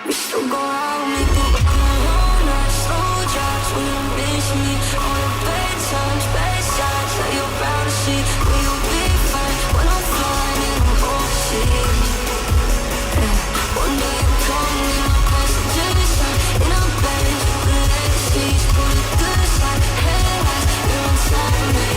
We still go out, make the all night slow drives. When you miss me, all the bedtimes, bedsides that you're proud to see. Will you be fine when I'm flying in the ocean? One day you come in my constellation, in a bed, the legacies, put it to the side. Headlights, you're inside me.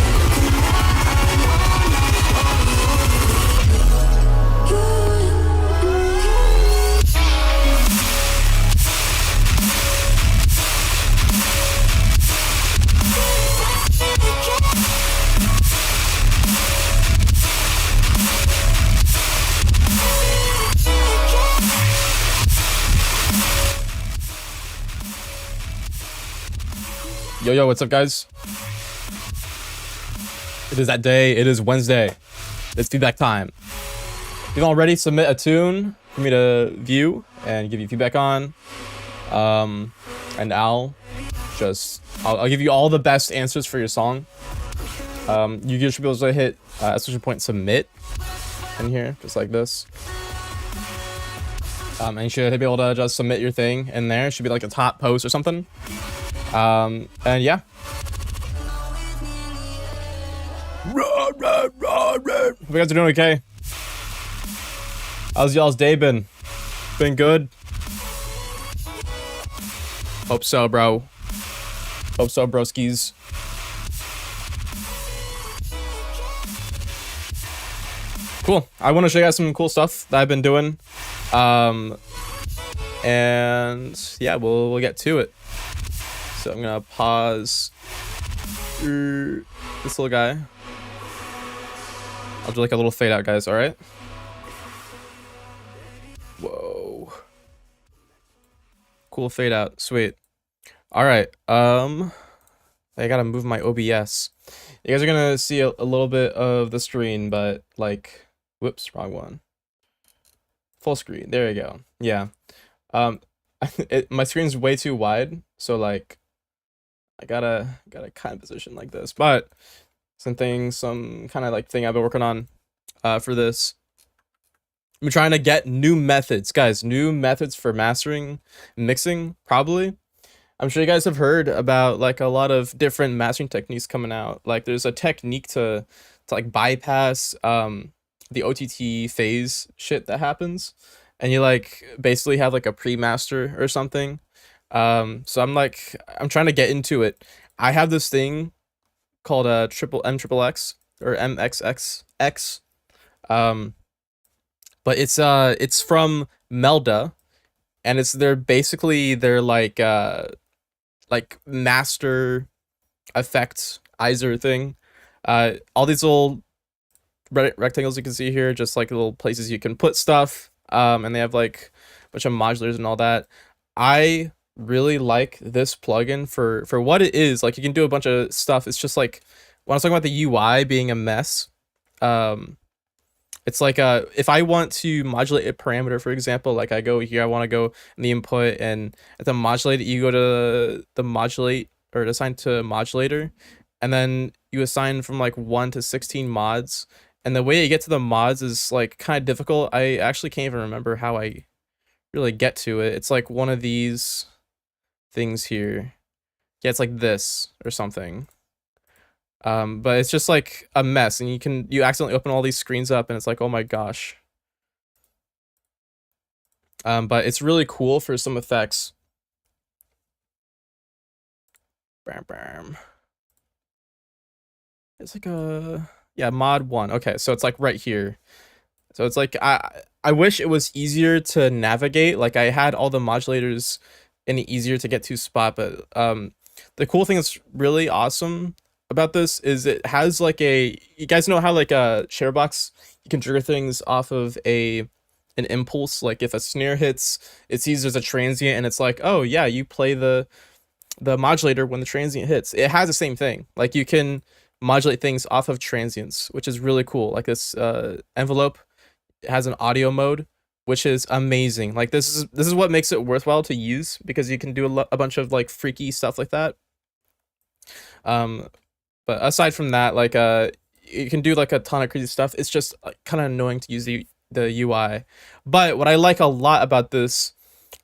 Yo, what's up, guys? It is that day. It is Wednesday. It's feedback time. If you've already submit a tune for me to view and give you feedback on, and I'll give you all the best answers for your song. You should be able to hit exclamation point submit in here, just like this. And you should be able to just submit your thing in there. It should be like a top post or something. And yeah. Hope you guys are doing okay. How's y'all's day been? Been good? Hope so, bro. Hope so, broskies. Cool. I want to show you guys some cool stuff that I've been doing. And yeah, we'll get to it. So I'm gonna pause this little guy. I'll do like a little fade out, guys. All right. Whoa. Cool fade out. Sweet. All right. I gotta move my OBS. You guys are gonna see a little bit of the screen, but like, whoops, wrong one. Full screen. There you go. Yeah. My screen's way too wide, so like, I gotta kind of position like this, but some kind of like thing I've been working on for this. I'm trying to get new methods, guys, new methods for mastering, mixing, probably. I'm sure you guys have heard about like a lot of different mastering techniques coming out. Like there's a technique to like bypass the OTT phase shit that happens, and you like basically have like a pre-master or something. So I'm trying to get into it. I have this thing called MXXX or MXXX. But it's from Melda, and they're like master effect Izer thing. All these little rectangles you can see here, just like little places you can put stuff. And they have like a bunch of modulators and all that. I really like this plugin for what it is. Like you can do a bunch of stuff. It's just like when I was talking about the UI being a mess, it's like if I want to modulate a parameter, for example, like I go here, I want to go in the input, and at the modulate, you go to the modulate or assign to modulator, and then you assign from like 1 to 16 mods. And the way you get to the mods is like kind of difficult. I actually can't even remember how I really get to it. It's like one of these things here. Yeah, it's like this or something. But it's just like a mess, and you accidentally open all these screens up, and it's like, oh my gosh. But it's really cool for some effects. Bam, bam. It's like mod 1. Okay, so it's like right here. So it's like I wish it was easier to navigate. Like I had all the modulators in an easier to get to spot, but the cool thing that's really awesome about this is it has like you guys know how like a Sharebox, you can trigger things off of an impulse. Like if a snare hits, it sees there's a transient, and it's like, oh yeah, you play the modulator when the transient hits. It has the same thing. Like you can modulate things off of transients, which is really cool. Like this envelope, it has an audio mode, which is amazing. Like this is what makes it worthwhile to use, because you can do a bunch of like freaky stuff like that. But aside from that, like you can do like a ton of crazy stuff. It's just kind of annoying to use the UI. But what I like a lot about this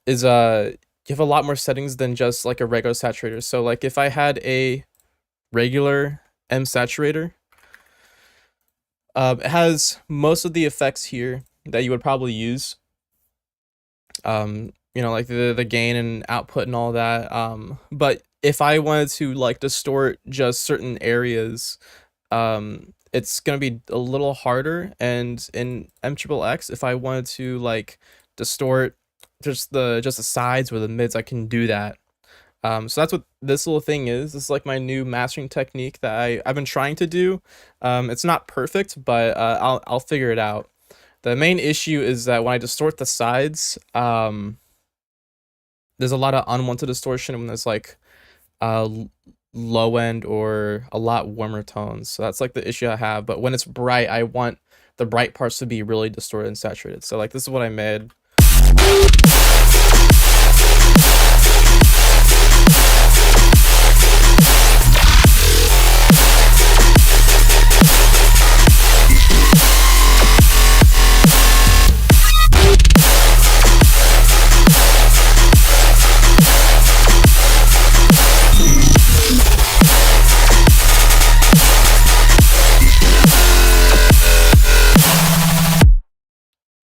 is you have a lot more settings than just like a regular saturator. So like if I had a regular M saturator, it has most of the effects here that you would probably use. Like the gain and output and all that. But if I wanted to like distort just certain areas, it's gonna be a little harder. And in MXXX, if I wanted to like distort just the sides or the mids, I can do that. So that's what this little thing is. This is like my new mastering technique that I've been trying to do. It's not perfect, but I'll figure it out. The main issue is that when I distort the sides, there's a lot of unwanted distortion when there's like low end or a lot warmer tones. So that's like the issue I have. But when it's bright, I want the bright parts to be really distorted and saturated. So like this is what I made.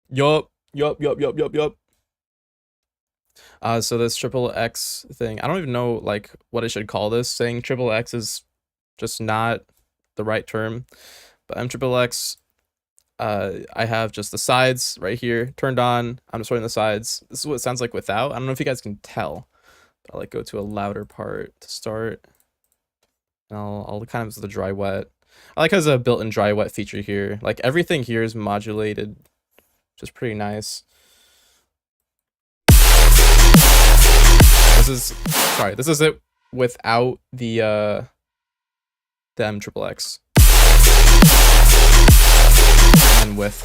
Yup. So this triple X thing, I don't even know like what I should call this. Saying triple X is just not the right term. But MXXX, I have just the sides right here turned on. I'm distorting the sides. This is what it sounds like without. I don't know if you guys can tell. But I'll like go to a louder part to start. And I'll kind of do the dry wet. I like how there's a built-in dry wet feature here. Like everything here is modulated, which is pretty nice. This is it without the MXXX. And with.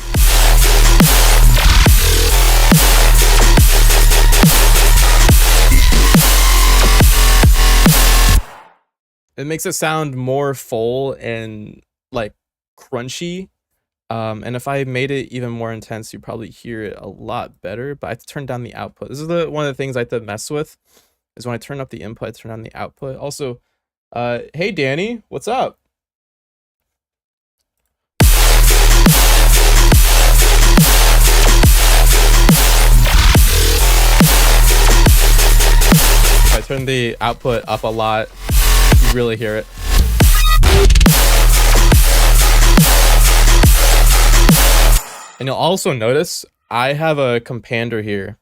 It makes it sound more full and like crunchy. And if I made it even more intense, you'd probably hear it a lot better, but I have to turn down the output. This is one of the things I have to mess with, is when I turn up the input, I turn down the output. Also, hey Danny, what's up? If I turn the output up a lot, you really hear it. And you'll also notice I have a compander here.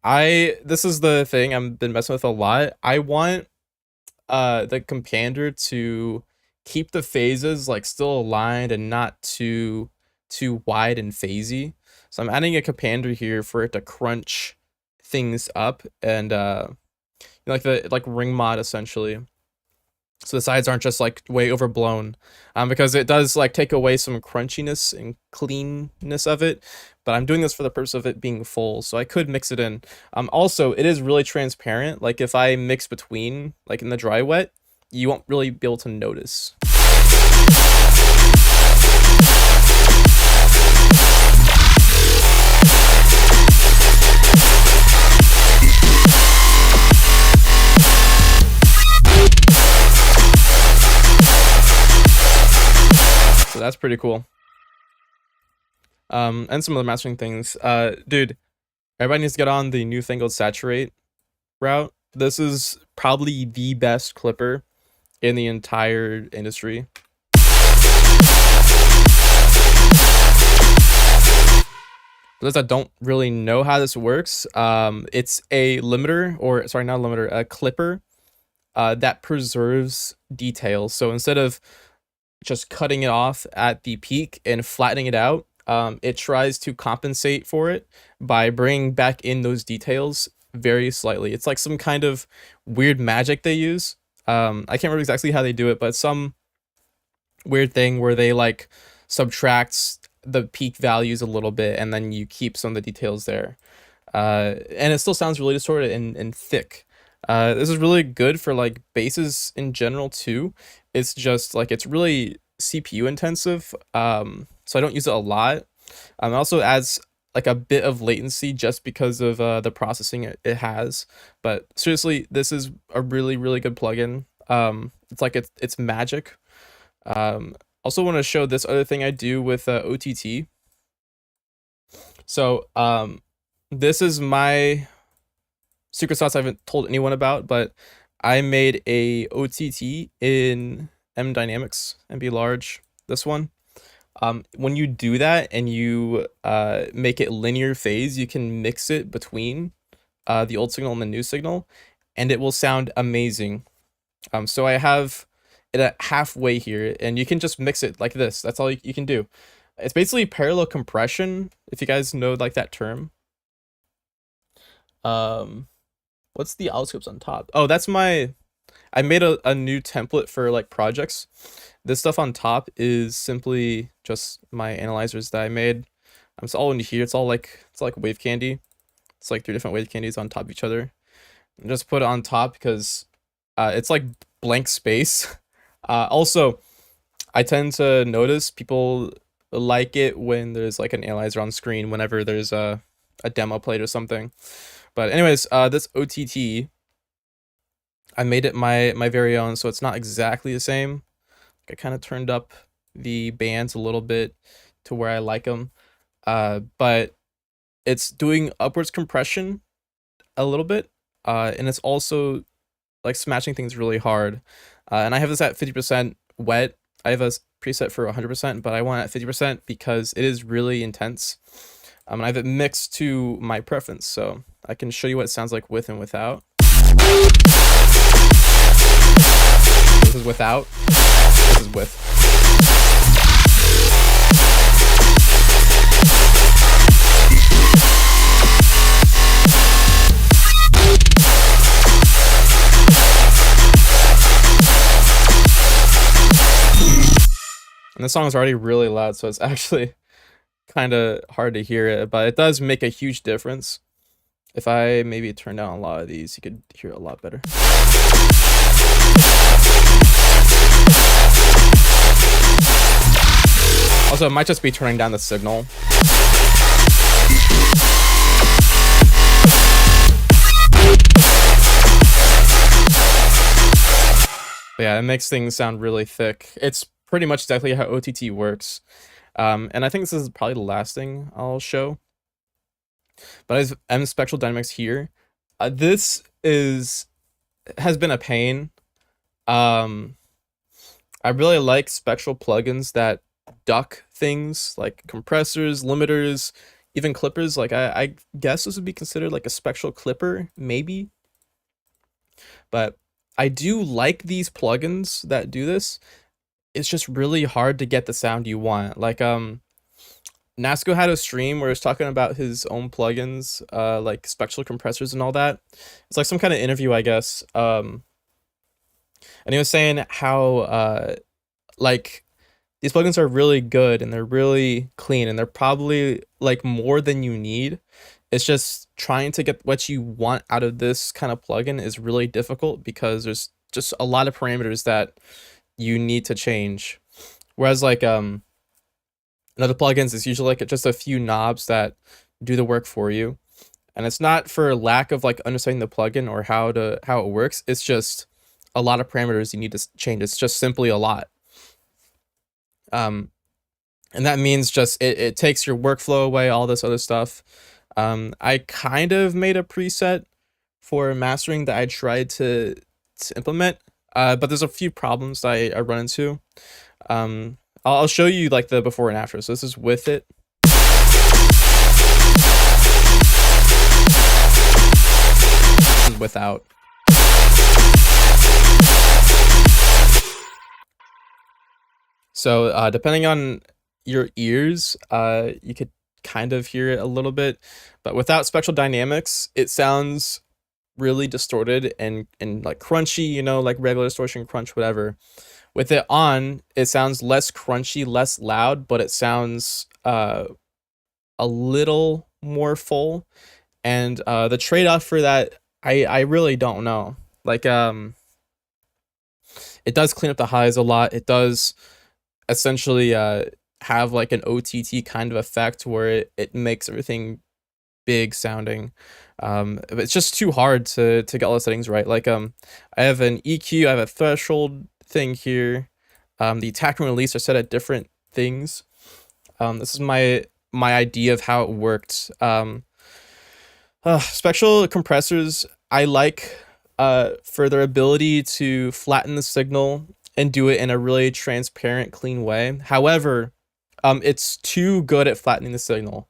This is the thing I've been messing with a lot. I want the compander to keep the phases like still aligned and not too wide and phasey. So I'm adding a compander here for it to crunch things up and like ring mod essentially. So the sides aren't just like way overblown, because it does like take away some crunchiness and cleanness of it. But I'm doing this for the purpose of it being full, so I could mix it in. Also, it is really transparent. Like if I mix between, like in the dry wet, you won't really be able to notice. So that's pretty cool. And some other mastering things. Dude, everybody needs to get on the newfangled saturate route. This is probably the best clipper in the entire industry. For those that don't really know how this works, it's a limiter, or sorry, not a limiter, a clipper that preserves details. So instead of just cutting it off at the peak and flattening it out, it tries to compensate for it by bringing back in those details very slightly. It's like some kind of weird magic they use. I can't remember exactly how they do it, but some weird thing where they like subtracts the peak values a little bit and then you keep some of the details there. And it still sounds really distorted and thick. This is really good for like basses in general too. It's just like it's really CPU intensive, so I don't use it a lot. It also adds like a bit of latency just because of the processing it has. But seriously, this is a really really good plugin. It's like it's magic. Also want to show this other thing I do with OTT. So this is my secret sauce I haven't told anyone about, but I made a OTT in M Dynamics, MB Large, this one. When you do that and you make it linear phase, you can mix it between the old signal and the new signal, and it will sound amazing. So I have it at halfway here, and you can just mix it like this. That's all you can do. It's basically parallel compression, if you guys know like that term. What's the Allscopes on top? Oh, that's I made a new template for like projects. This stuff on top is simply just my analyzers that I made. It's all in here. It's like wave candy. It's like 3 different wave candies on top of each other. And just put it on top because it's like blank space. Also, I tend to notice people like it when there's like an analyzer on screen whenever there's a demo played or something. But anyways, this OTT, I made it my very own, so it's not exactly the same. I kind of turned up the bands a little bit to where I like them, but it's doing upwards compression a little bit, and it's also like smashing things really hard. And I have this at 50% wet. I have a preset for 100%, but I want it at 50% because it is really intense. And I have it mixed to my preference, so I can show you what it sounds like with and without. This is without. This is with. And the song is already really loud, so it's actually kind of hard to hear it, but it does make a huge difference. If I maybe turn down a lot of these, you could hear it a lot better. Also, it might just be turning down the signal. But yeah, it makes things sound really thick. It's pretty much exactly how OTT works. And I think this is probably the last thing I'll show. But as M Spectral Dynamics here, this has been a pain. I really like spectral plugins that duck things like compressors, limiters, even clippers. Like I guess this would be considered like a spectral clipper, maybe. But I do like these plugins that do this. It's just really hard to get the sound you want. Like Nasco had a stream where he was talking about his own plugins, like spectral compressors and all that. It's like some kind of interview, I guess. And he was saying how like these plugins are really good and they're really clean and they're probably like more than you need. It's just trying to get what you want out of this kind of plugin is really difficult because there's just a lot of parameters that you need to change. Whereas like in other plugins, it's usually like just a few knobs that do the work for you. And it's not for lack of like understanding the plugin or how it works. It's just a lot of parameters you need to change. It's just simply a lot. And that means just it takes your workflow away, all this other stuff. I kind of made a preset for mastering that I tried to implement, but there's a few problems that I run into. I'll show you like the before and after. So this is with it. This is without. So depending on your ears, you could kind of hear it a little bit, but without Spectral Dynamics, it sounds really distorted and like crunchy, you know, like regular distortion, crunch, whatever. With it on, it sounds less crunchy, less loud, but it sounds a little more full. And the trade-off for that, I really don't know. Like it does clean up the highs a lot. It does essentially have like an OTT kind of effect where it makes everything big sounding. But it's just too hard to get all the settings right. Like I have an EQ, I have a threshold thing here. The attack and release are set at different things. This is my idea of how it worked. Spectral compressors I like for their ability to flatten the signal and do it in a really transparent, clean way. However, it's too good at flattening the signal.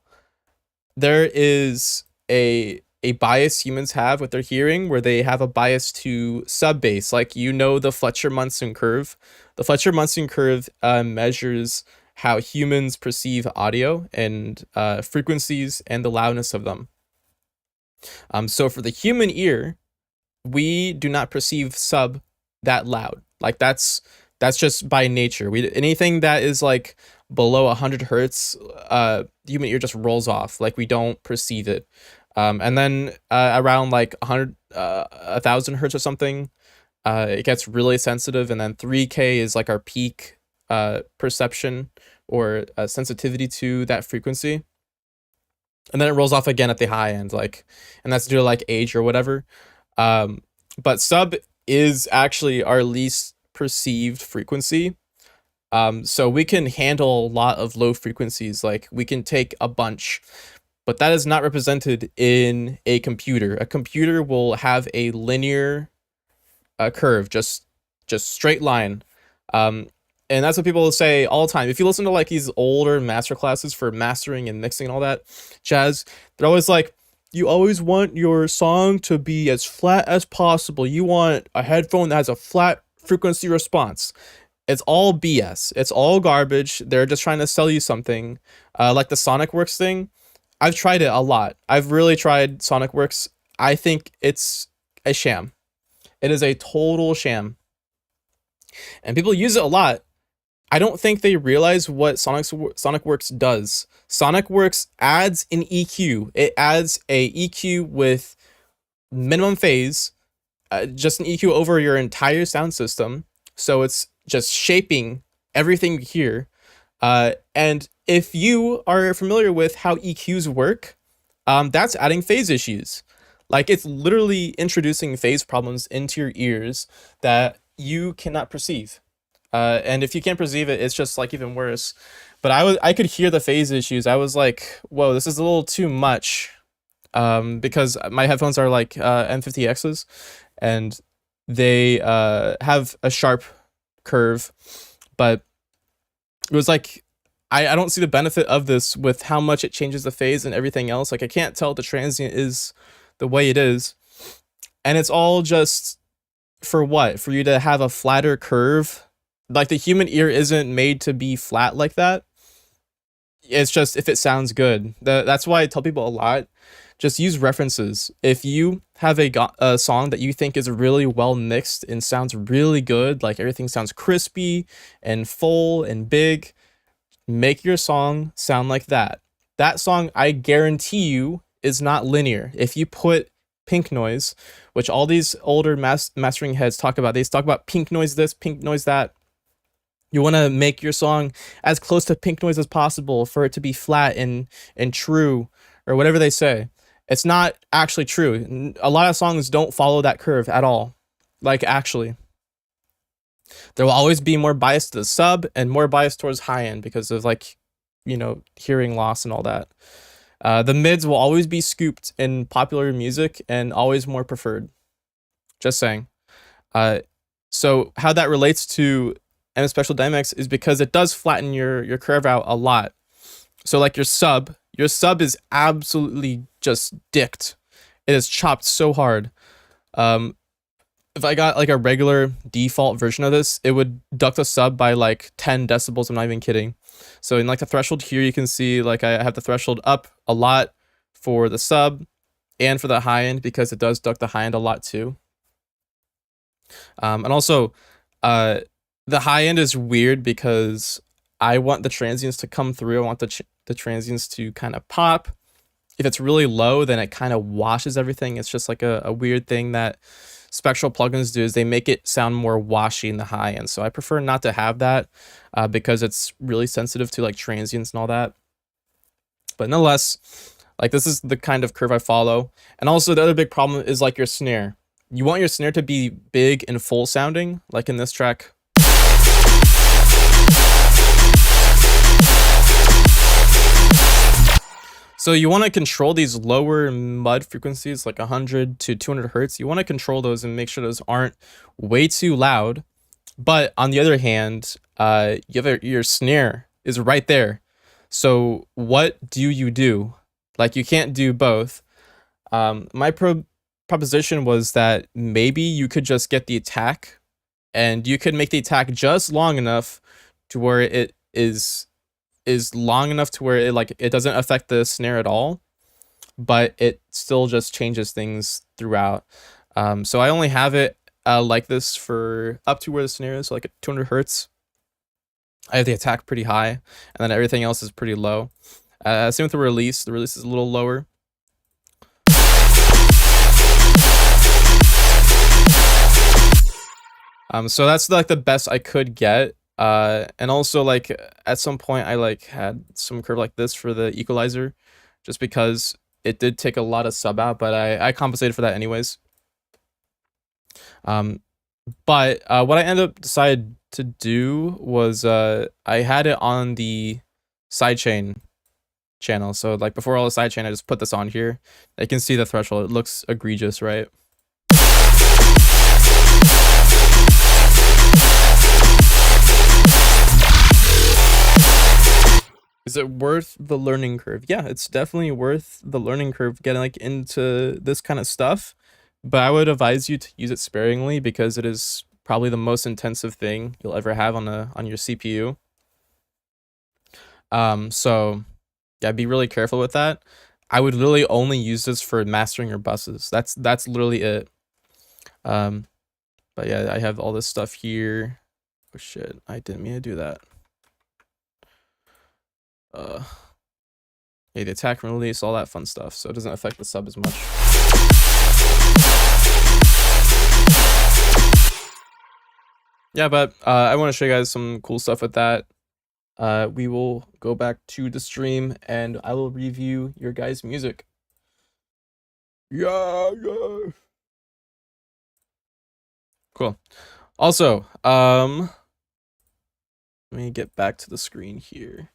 There is a bias humans have with their hearing where they have a bias to sub bass, like the Fletcher-Munson curve. The Fletcher-Munson curve measures how humans perceive audio and frequencies and the loudness of them. So for the human ear, we do not perceive sub that loud. Like that's just by nature. Anything that is like below 100 hertz, the human ear just rolls off. Like we don't perceive it. And then around like 1,000 hertz or something, it gets really sensitive. And then 3K is like our peak perception or sensitivity to that frequency. And then it rolls off again at the high end, and that's due to like age or whatever. But sub is actually our least perceived frequency. So we can handle a lot of low frequencies, like we can take a bunch, but that is not represented in a computer. A computer will have a linear curve, just straight line. And that's what people say all the time. If you listen to like these older master classes for mastering and mixing and all that jazz, they're always like, you always want your song to be as flat as possible. You want a headphone that has a flat frequency response. It's all BS. It's all garbage. They're just trying to sell you something. Like the SonicWorks thing. I've tried it a lot. I've really tried SonicWorks. I think it's a sham. It is a total sham. And people use it a lot. I don't think they realize what SonicWorks does. SonicWorks adds an EQ. It adds a EQ with minimum phase, just an EQ over your entire sound system. So it's just shaping everything here. And if you are familiar with how EQs work, that's adding phase issues. Like it's literally introducing phase problems into your ears that you cannot perceive. And if you can't perceive it, it's just like even worse. But I could hear the phase issues. I was like, whoa, this is a little too much. Because my headphones are like M50Xs, and they have a sharp curve, but it was like I don't see the benefit of this with how much it changes the phase and everything else. Like I can't tell the transient is the way it is, and it's all just for what? For you to have a flatter curve. Like the human ear isn't made to be flat like that. It's just if it sounds good. That's why I tell people a lot, just use references. If you have a song that you think is really well mixed and sounds really good, like everything sounds crispy and full and big, make your song sound like that. That song, I guarantee you, is not linear. If you put pink noise, which all these older mastering heads talk about, they talk about pink noise this, pink noise that. You want to make your song as close to pink noise as possible for it to be flat and true, or whatever they say. It's not actually true. A lot of songs don't follow that curve at all. Like actually. There will always be more bias to the sub and more bias towards high end because of hearing loss and all that. The mids will always be scooped in popular music and always more preferred. Just saying. So how that relates to MS Spectral Dynamics is because it does flatten your curve out a lot. So like your sub is absolutely just dicked. It is chopped so hard. If I got like a regular default version of this, it would duck the sub by like 10 decibels. I'm not even kidding. So in like the threshold here, you can see like I have the threshold up a lot for the sub and for the high end because it does duck the high end a lot too. And also, the high end is weird because I want the transients to come through. I want the transients to kind of pop. If it's really low, then it kind of washes everything. It's just like a weird thing that Spectral plugins do is they make it sound more washy in the high end. So I prefer not to have that because it's really sensitive to like transients and all that. But nonetheless, like this is the kind of curve I follow. And also the other big problem is like your snare. You want your snare to be big and full sounding, like in this track. So you want to control these lower mud frequencies, like 100 to 200 hertz. You want to control those and make sure those aren't way too loud. But on the other hand, your snare is right there. So what do you do? Like you can't do both. My proposition was that maybe you could just get the attack, and you could make the attack just long enough to where it is long enough to where it doesn't affect the snare at all, but it still just changes things throughout. So I only have it like this for up to where the snare is, so like at 200 hertz. I have the attack pretty high, and then everything else is pretty low. Same with the release. The release is a little lower. So that's like the best I could get. And also like at some point I like had some curve like this for the equalizer, just because it did take a lot of sub out, but I compensated for that anyways. But what I ended up decided to do was I had it on the sidechain channel. So like before all the sidechain, I just put this on here. I can see the threshold. It looks egregious, right? Is it worth the learning curve? Yeah, it's definitely worth the learning curve getting like into this kind of stuff. But I would advise you to use it sparingly because it is probably the most intensive thing you'll ever have on your CPU. So yeah, be really careful with that. I would literally only use this for mastering your buses. That's literally it. But yeah, I have all this stuff here. Oh shit, I didn't mean to do that. Yeah, the attack and release, all that fun stuff, so it doesn't affect the sub as much. Yeah, but I want to show you guys some cool stuff with that. We will go back to the stream and I will review your guys' music. Yeah. Cool. Also, let me get back to the screen here.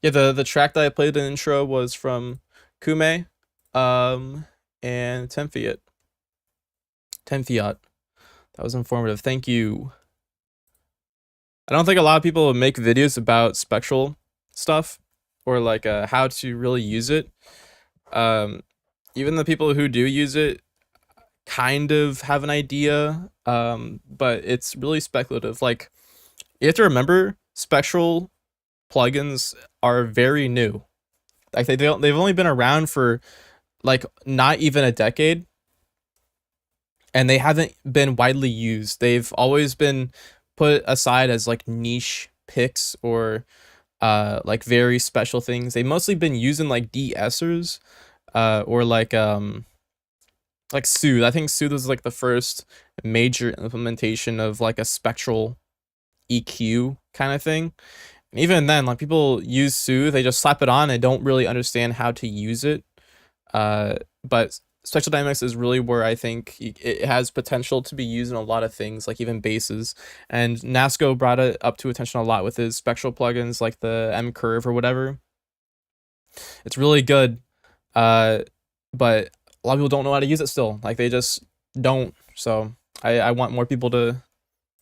Yeah, the track that I played in the intro was from Kume, and Tenfiat. That was informative. Thank you. I don't think a lot of people make videos about spectral stuff or like how to really use it. Even the people who do use it kind of have an idea, but it's really speculative. Like you have to remember, spectral plugins are very new. Like they've only been around for like not even a decade, and they haven't been widely used. They've always been put aside as like niche picks or like very special things. They've mostly been using like de-essers or like Soothe. I think Soothe was like the first major implementation of like a spectral EQ kind of thing. And even then, like people use Soothe, they just slap it on and don't really understand how to use it. But Spectral Dynamics is really where I think it has potential to be used in a lot of things, like even basses. And Nasco brought it up to attention a lot with his spectral plugins, like the M Curve or whatever. It's really good, but a lot of people don't know how to use it still. Like they just don't. So I want more people to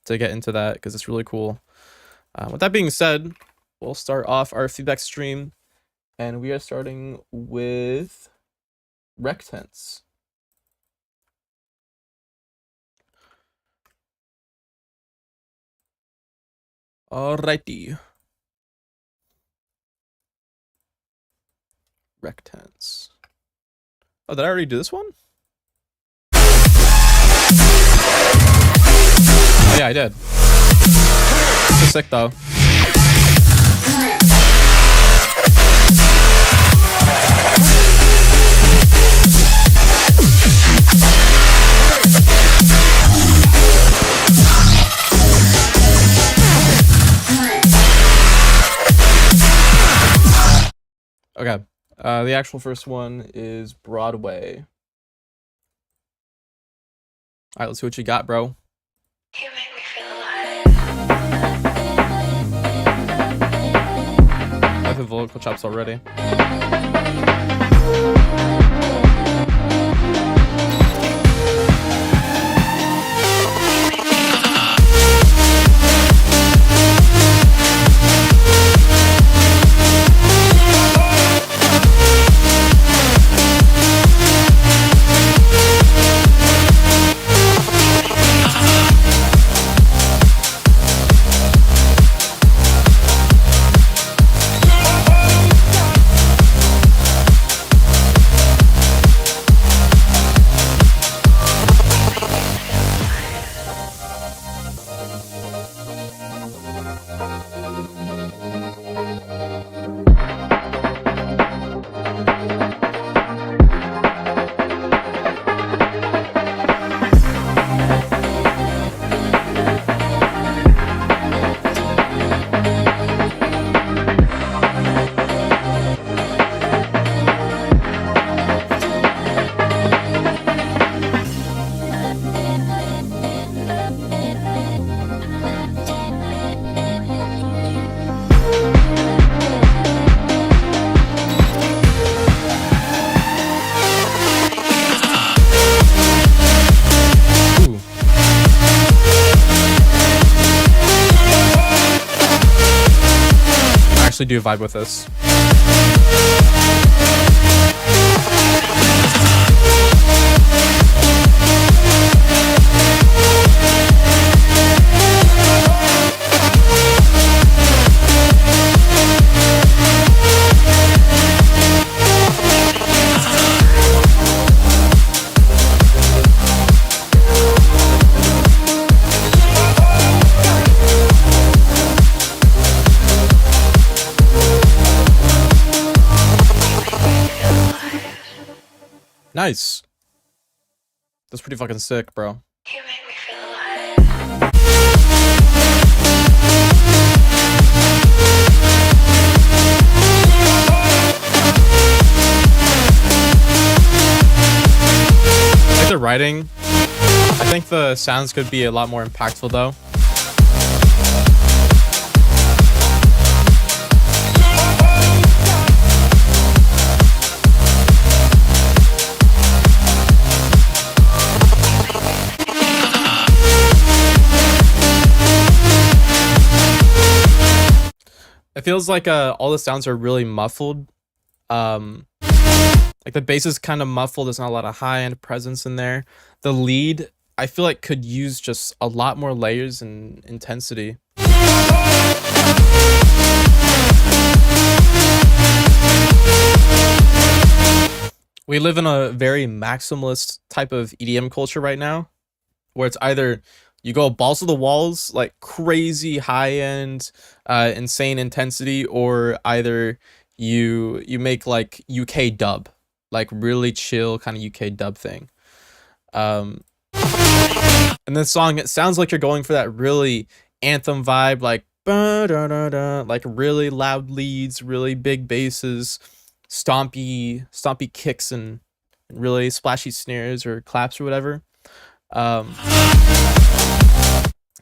get into that because it's really cool. With that being said, we'll start off our feedback stream, and we are starting with Rectense. Alrighty. Rectense. Oh, did I already do this one? Oh yeah, I did. This is sick though. The actual first one is Broadway. All right, let's see what you got, bro. You make me feel alive. I have the vocal chops already. Ooh. I actually do vibe with this. Nice. That's pretty fucking sick, bro. You make me feel alive. I like the writing. I think the sounds could be a lot more impactful though. It feels like all the sounds are really muffled. Like the bass is kind of muffled. There's not a lot of high end presence in there. The lead, I feel like could use just a lot more layers and intensity. We live in a very maximalist type of EDM culture right now, where it's either you go balls to the walls, like crazy high end, insane intensity, or either you make like UK dub, like really chill kind of UK dub thing. And this song, it sounds like you're going for that really anthem vibe, like ba-da-da-da, like really loud leads, really big basses, stompy kicks, and really splashy snares or claps or whatever.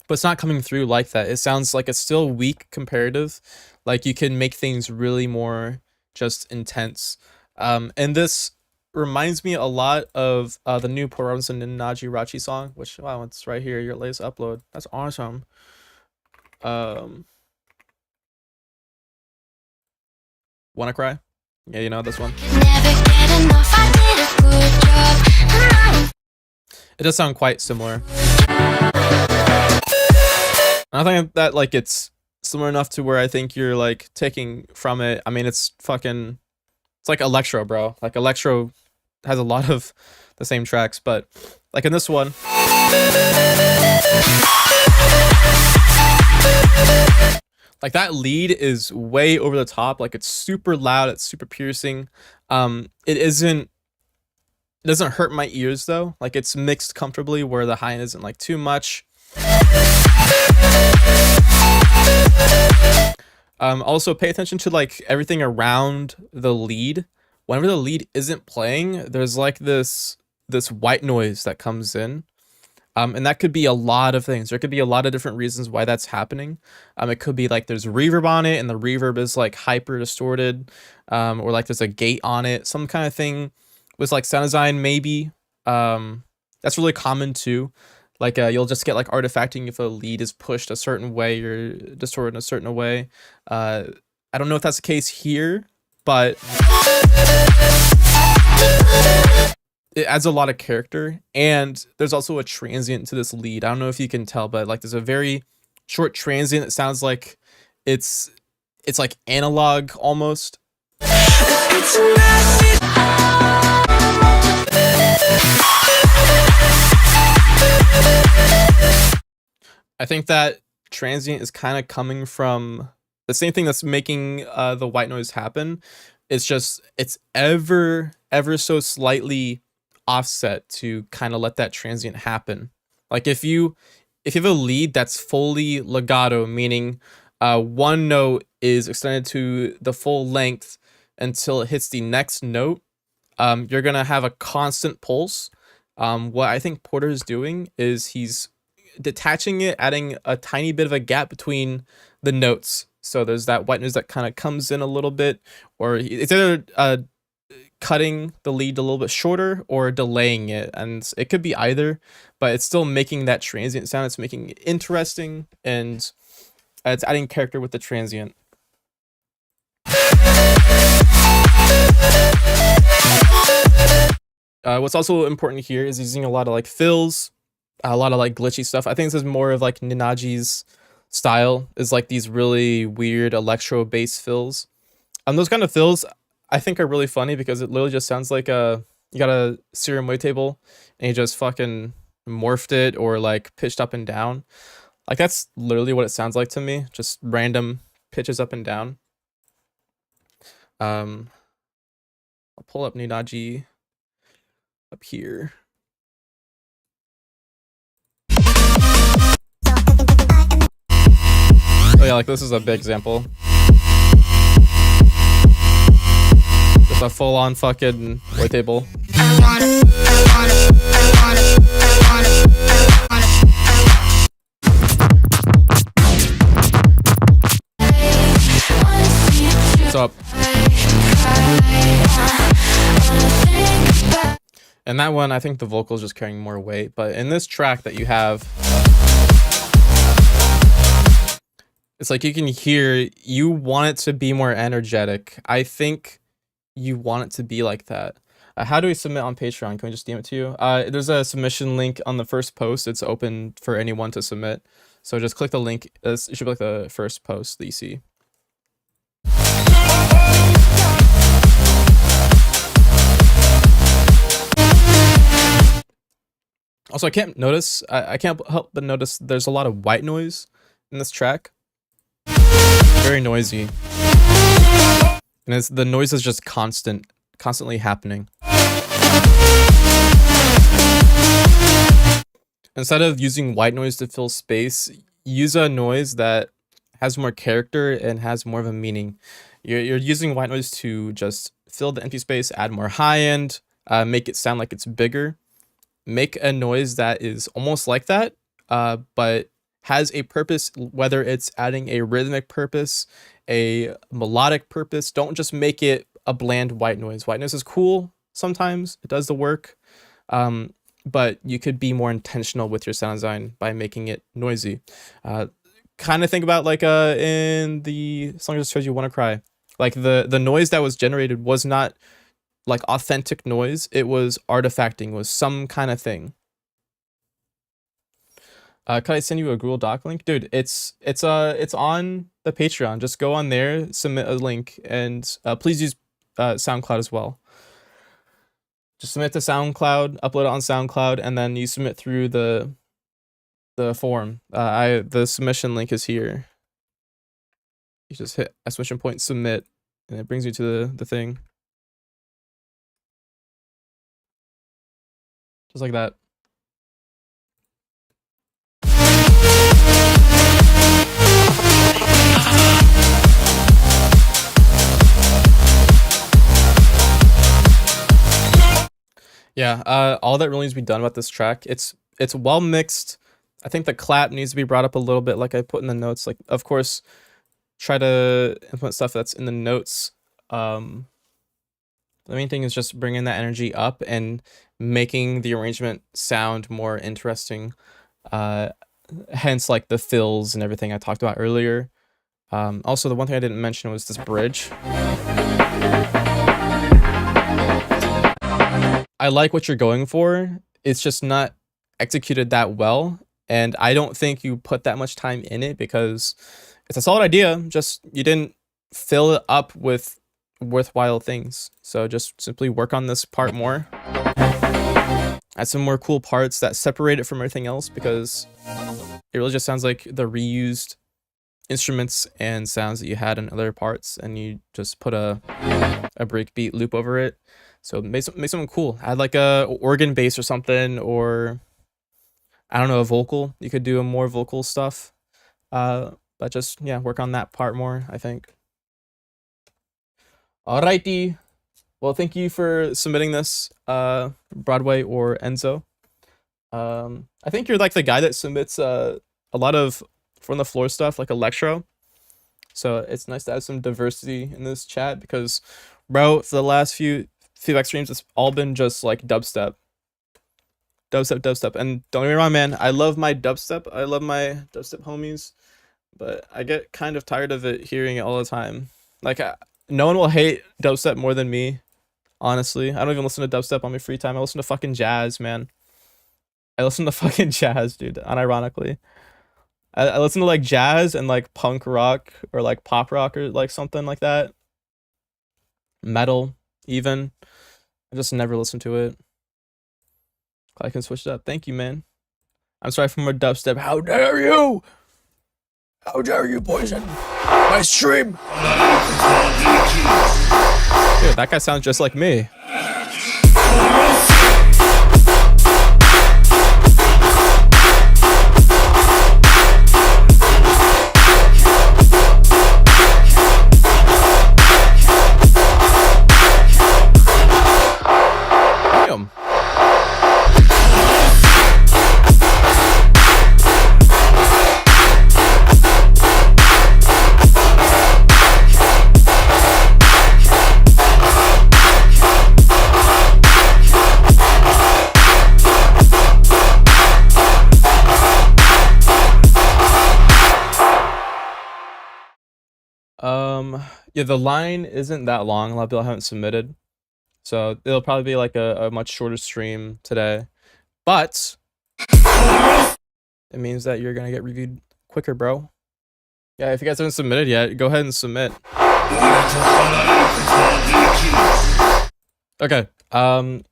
But it's not coming through like that. It sounds like it's still weak comparative. Like you can make things really more just intense. And this reminds me a lot of the new Paul Robinson and Naji Rachi song, which, wow, it's right here, your latest upload. That's awesome. Wanna Cry? Yeah, you know this one. It does sound quite similar. I think that like it's similar enough to where I think you're like taking from it. I mean, it's like electro, bro. Like electro has a lot of the same tracks, but like in this one, like that lead is way over the top. Like it's super loud, it's super piercing. It doesn't hurt my ears though. Like it's mixed comfortably where the high end isn't like too much. Also pay attention to like everything around the lead, whenever the lead isn't playing, there's like this white noise that comes in. And that could be a lot of things. There could be a lot of different reasons why that's happening. It could be like there's reverb on it and the reverb is like hyper distorted, or like there's a gate on it, some kind of thing with like sound design maybe. That's really common too. Like you'll just get like artifacting if a lead is pushed a certain way or distorted in a certain way. I don't know if that's the case here, but it adds a lot of character, and there's also a transient to this lead. I don't know if you can tell, but like there's a very short transient that sounds like it's like analog almost. I think that transient is kind of coming from the same thing that's making the white noise happen. It's just it's ever so slightly offset to kind of let that transient happen. Like if you have a lead that's fully legato, meaning one note is extended to the full length until it hits the next note, you're gonna have a constant pulse. What I think Porter is doing is he's detaching it, adding a tiny bit of a gap between the notes. So there's that white noise that kind of comes in a little bit, or it's either cutting the lead a little bit shorter or delaying it, and it could be either, but it's still making that transient sound. It's making it interesting, and it's adding character with the transient. What's also important here is using a lot of like fills, a lot of like glitchy stuff. I think this is more of like Ninaji's style, is like these really weird electro bass fills. Those kind of fills I think are really funny because it literally just sounds like you got a serum wavetable and you just fucking morphed it or like pitched up and down. Like that's literally what it sounds like to me, just random pitches up and down. I'll pull up Ninaji up here. Oh yeah, like this is a big example. Just a full-on fucking wavetable. What's up? And that one, I think the vocal is just carrying more weight, but in this track that you have, it's like you can hear you want it to be more energetic. I think you want it to be like that. How do we submit on Patreon? Can we just DM it to you? There's a submission link on the first post. It's open for anyone to submit. So just click the link. It should be like the first post that you see. Also, I can't help but notice there's a lot of white noise in this track. Very noisy. And the noise is just constantly happening. Instead of using white noise to fill space, use a noise that has more character and has more of a meaning. You're using white noise to just fill the empty space, add more high end, make it sound like it's bigger. Make a noise that is almost like that, but has a purpose, whether it's adding a rhythmic purpose, a melodic purpose. Don't just make it a bland white noise. White noise is cool sometimes, it does the work, but you could be more intentional with your sound design by making it noisy. Kind of think about like in the song I just showed you, Wanna Cry. Like the noise that was generated was not like authentic noise, it was artifacting, was some kind of thing. Could I send you a Google Doc link? Dude, it's on the Patreon. Just go on there, submit a link, and please use SoundCloud as well. Just submit to SoundCloud, upload it on SoundCloud, and then you submit through the form. The submission link is here. You just hit !point submit, and it brings you to the thing. Just like that. Yeah, all that really needs to be done about this track, it's well mixed. I think the clap needs to be brought up a little bit, like I put in the notes. Like, of course, try to implement stuff that's in the notes. The main thing is just bringing that energy up and making the arrangement sound more interesting. Hence, like the fills and everything I talked about earlier. Also, the one thing I didn't mention was this bridge. I like what you're going for. It's just not executed that well, and I don't think you put that much time in it because it's a solid idea. Just you didn't fill it up with worthwhile things. So just simply work on this part more. Add some more cool parts that separate it from everything else because it really just sounds like the reused instruments and sounds that you had in other parts, and you just put a breakbeat loop over it. So make something cool. Add like a organ bass or something, or I don't know, a vocal. You could do a more vocal stuff. But just yeah, work on that part more, I think. Alrighty. Well, thank you for submitting this, Broadway or Enzo. I think you're like the guy that submits a lot of from the floor stuff, like electro. So it's nice to have some diversity in this chat because, bro, for the last few feedback streams, it's all been just like dubstep. And don't get me wrong, man, I love my dubstep. I love my dubstep homies, but I get kind of tired of it, hearing it all the time. Like, no one will hate dubstep more than me, honestly. I don't even listen to dubstep on my free time. I listen to fucking jazz, man. I listen to fucking jazz, dude, unironically. I listen to like jazz and like punk rock or like pop rock or like something like that. Metal, even. I just never listen to it. I can switch it up. Thank you, man. I'm sorry for more dubstep. How dare you? How dare you poison my stream? Dude, that guy sounds just like me. Damn. Yeah, the line isn't that long. A lot of people haven't submitted, so it'll probably be like a much shorter stream today, but it means that you're gonna get reviewed quicker, bro. Yeah, if you guys haven't submitted yet, go ahead and submit. Okay,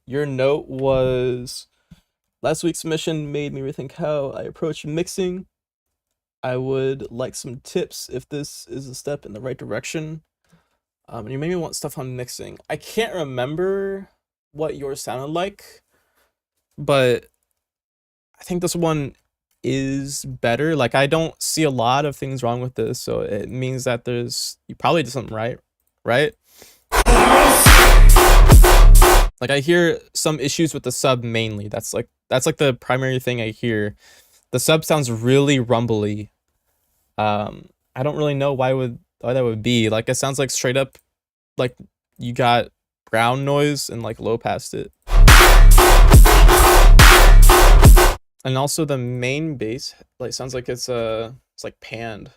your note was last week's submission made me rethink how I approach mixing. I would like some tips if this is a step in the right direction. And you made me want stuff on mixing. I can't remember what yours sounded like, but I think this one is better. Like, I don't see a lot of things wrong with this, so it means that you probably did something right? Like, I hear some issues with the sub mainly. That's like the primary thing I hear. The sub sounds really rumbly. I don't really know why that would be. Like, it sounds like straight up like you got ground noise and like low passed it. And also the main bass like sounds like it's like panned.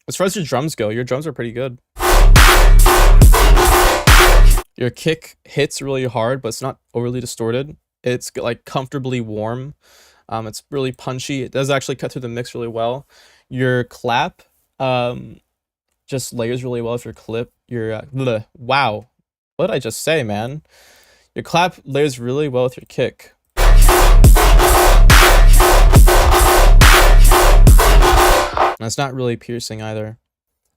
As far as your drums go, your drums are pretty good. Your kick hits really hard, but it's not overly distorted. It's like comfortably warm. It's really punchy. It does actually cut through the mix really well. Your clap just layers really well with your clip. Wow, what did I just say, man? Your clap layers really well with your kick. And it's not really piercing either.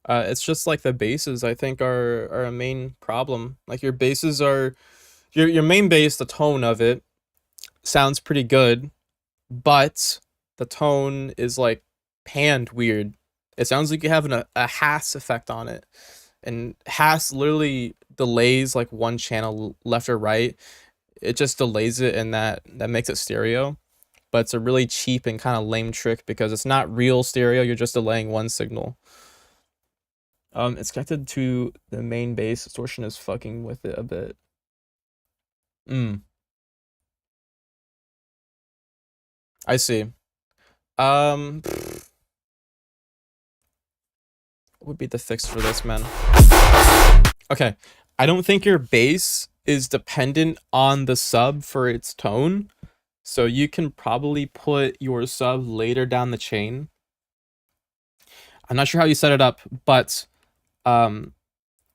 It's just like the basses, I think, are a main problem. Like, your basses are your main bass, the tone of it sounds pretty good, but the tone is like panned weird. It sounds like you have a Haas effect on it. and Haas literally delays like one channel left or right. It just delays it, and that makes it stereo. But it's a really cheap and kind of lame trick because it's not real stereo. You're just delaying one signal. It's connected to the main base. Distortion is fucking with it a bit. I see. What would be the fix for this, man? Okay, I don't think your bass is dependent on the sub for its tone, so you can probably put your sub later down the chain. I'm not sure how you set it up, but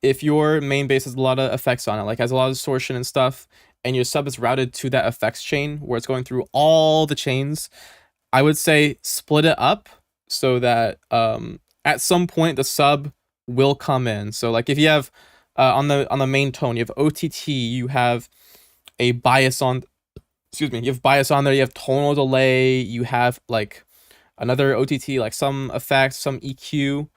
if your main bass has a lot of effects on it, like has a lot of distortion and stuff, and your sub is routed to that effects chain where it's going through all the chains, I would say split it up so that at some point the sub will come in. So like if you have on the main tone, you have OTT, you have a bias on, excuse me, you have bias on there, you have tonal delay, you have like another OTT, like some effects, some EQ.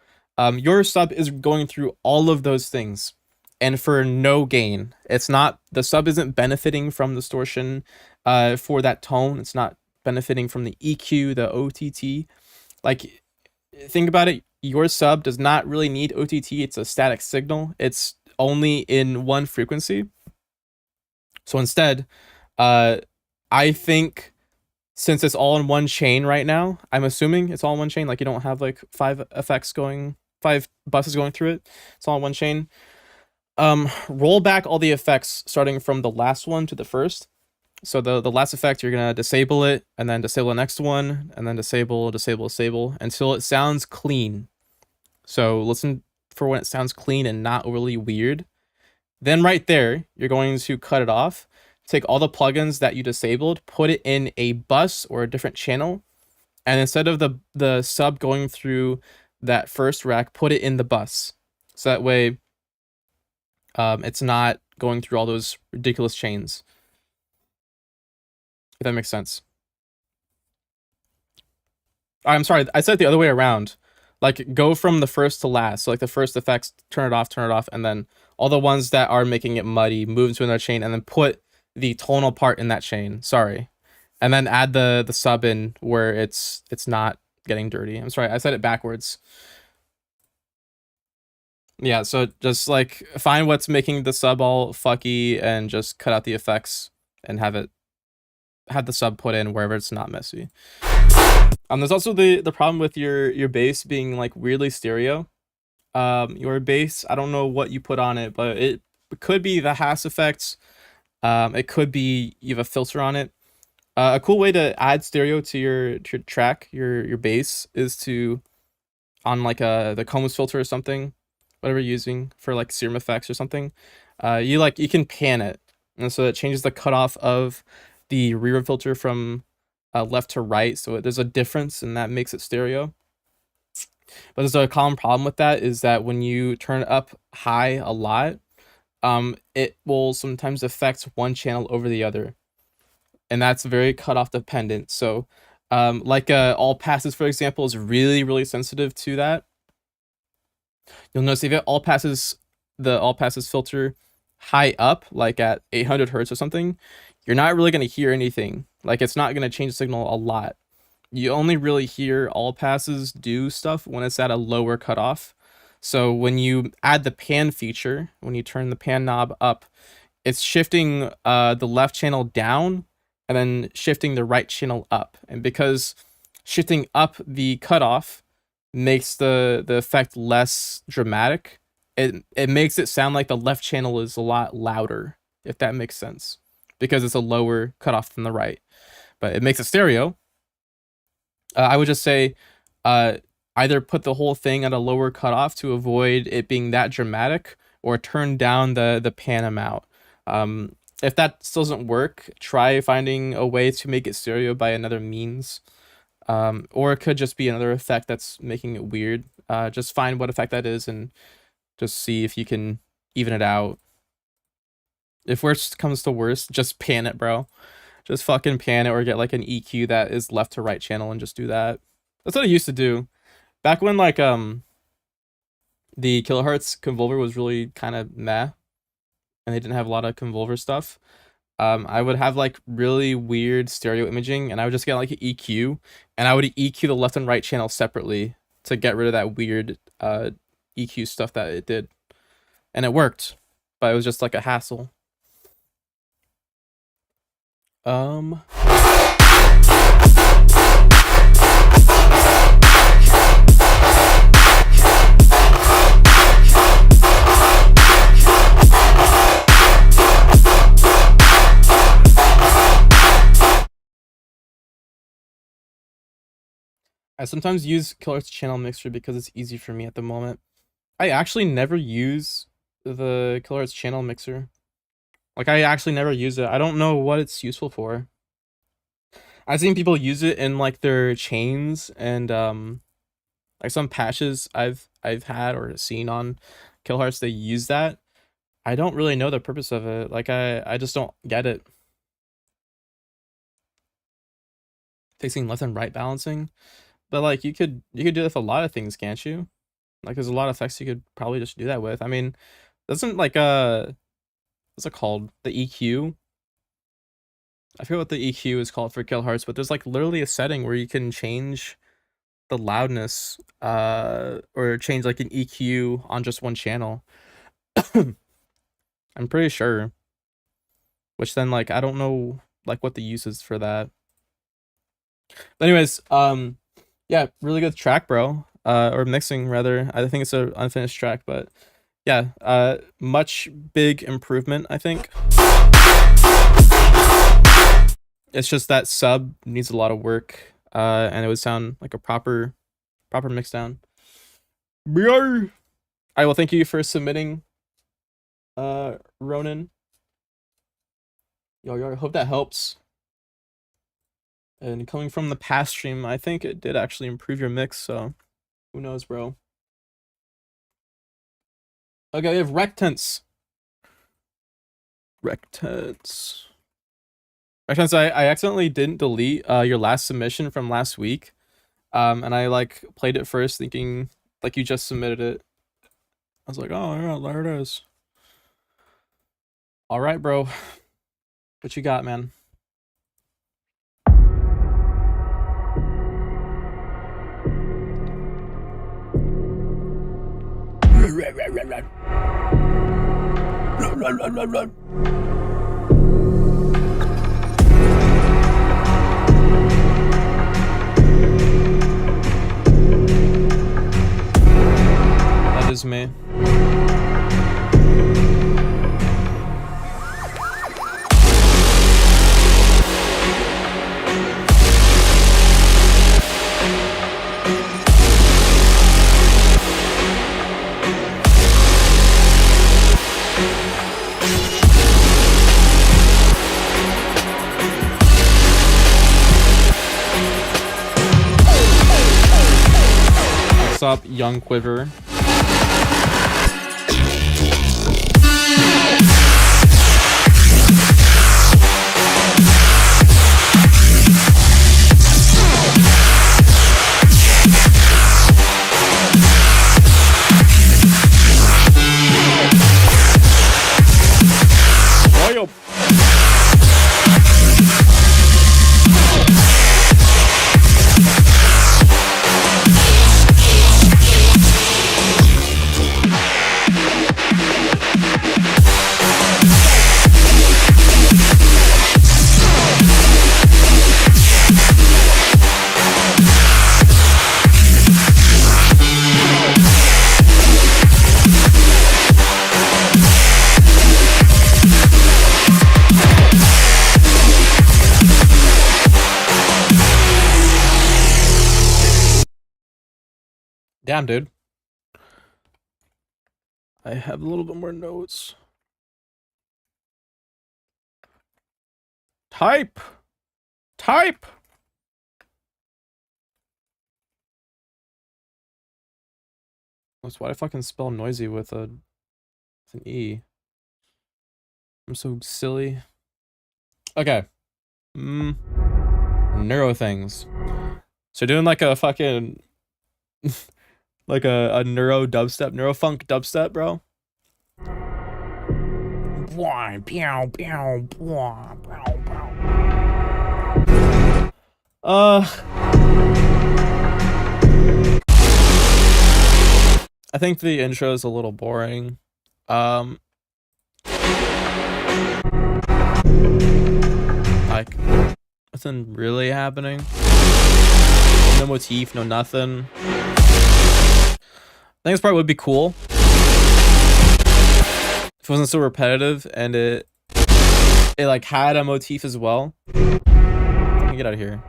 Your sub is going through all of those things, and for no gain. It's not, the sub isn't benefiting from distortion for that tone. It's not benefiting from the EQ, the OTT. Like, think about it. Your sub does not really need OTT. It's a static signal. It's only in one frequency. So instead, I think since it's all in one chain right now, I'm assuming it's all in one chain. Like you don't have like 5 buses going through it. It's all in one chain. Roll back all the effects starting from the last one to the first. So the last effect, you're gonna disable it, and then disable the next one, and then disable until it sounds clean. So listen for when it sounds clean and not really weird. Then right there, you're going to cut it off. Take all the plugins that you disabled, put it in a bus or a different channel, and instead of the sub going through that first rack, put it in the bus. So that way, it's not going through all those ridiculous chains. If that makes sense. I'm sorry, I said it the other way around. Like, go from the first to last. So, like, the first effects, turn it off, and then all the ones that are making it muddy, move into another chain, and then put the tonal part in that chain. Sorry. And then add the sub in where it's not getting dirty. I'm sorry, I said it backwards. Yeah, so just, like, find what's making the sub all fucky and just cut out the effects and have the sub put in wherever it's not messy. There's also the problem with your bass being like weirdly stereo. Your bass, I don't know what you put on it, but it could be the Haas effects. It could be you have a filter on it. A cool way to add stereo to your track, your bass, is to on like the Combs filter or something, whatever you're using for like serum effects or something. You can pan it, and so it changes the cutoff of the reverb filter from left to right, so there's a difference, and that makes it stereo. But there's a common problem with that, is that when you turn it up high a lot, it will sometimes affect one channel over the other, and that's very cutoff dependent. So like all passes, for example, is really, really sensitive to that. You'll notice if it the all passes filter high up, like at 800 hertz or something, you're not really going to hear anything. Like, it's not going to change the signal a lot. You only really hear all passes do stuff when it's at a lower cutoff. So when you add the pan feature, when you turn the pan knob up, it's shifting the left channel down and then shifting the right channel up. And because shifting up the cutoff makes the effect less dramatic, it makes it sound like the left channel is a lot louder, if that makes sense, because it's a lower cutoff than the right. But it makes it stereo. I would just say either put the whole thing at a lower cutoff to avoid it being that dramatic, or turn down the pan amount. If that still doesn't work, try finding a way to make it stereo by another means. Or it could just be another effect that's making it weird. Just find what effect that is and just see if you can even it out. If worst comes to worst, just pan it, bro. Just fucking pan it, or get like an EQ that is left to right channel and just do that. That's what I used to do. Back when like the Kilohertz Convolver was really kind of meh, and they didn't have a lot of Convolver stuff. I would have like really weird stereo imaging, and I would just get like an EQ, and I would EQ the left and right channel separately to get rid of that weird EQ stuff that it did, and it worked, but it was just like a hassle. I sometimes use Kilohertz Channel Mixer because it's easy for me at the moment. I actually never use the Kilohertz Channel Mixer. Like, I actually never use it. I don't know what it's useful for. I've seen people use it in like their chains and like some patches I've had or seen on Kilohertz, they use that. I don't really know the purpose of it. Like I just don't get it. Fixing left and right balancing. But like you could do that with a lot of things, can't you? Like there's a lot of effects you could probably just do that with. I mean, doesn't like what's it called? The EQ. I forget what the EQ is called for Kilohertz, but there's like literally a setting where you can change the loudness or change like an EQ on just one channel. I'm pretty sure. Which then like I don't know like what the use is for that. But anyways, yeah, really good track, bro. Or mixing rather. I think it's an unfinished track, but yeah, much big improvement, I think. It's just that sub needs a lot of work, and it would sound like a proper mix down. Alright, well, thank you for submitting, Ronan. Yo, I hope that helps. And coming from the past stream, I think it did actually improve your mix, so who knows, bro. Okay, we have Rectents. Rectents, I accidentally didn't delete your last submission from last week. And I like played it first thinking like you just submitted it. I was like, oh yeah, there it is. All right, bro. What you got, man? That is me. What's up, Young Quiver? Damn, dude. I have a little bit more notes. Type! That's why I fucking spell noisy with an E. I'm so silly. Okay. Neuro things. So doing like a fucking Like a neuro dubstep, neurofunk dubstep, bro. I think the intro is a little boring. Like, nothing really happening. No motif, no nothing. I think this part would be cool if it wasn't so repetitive and it like had a motif as well. Let me get out of here.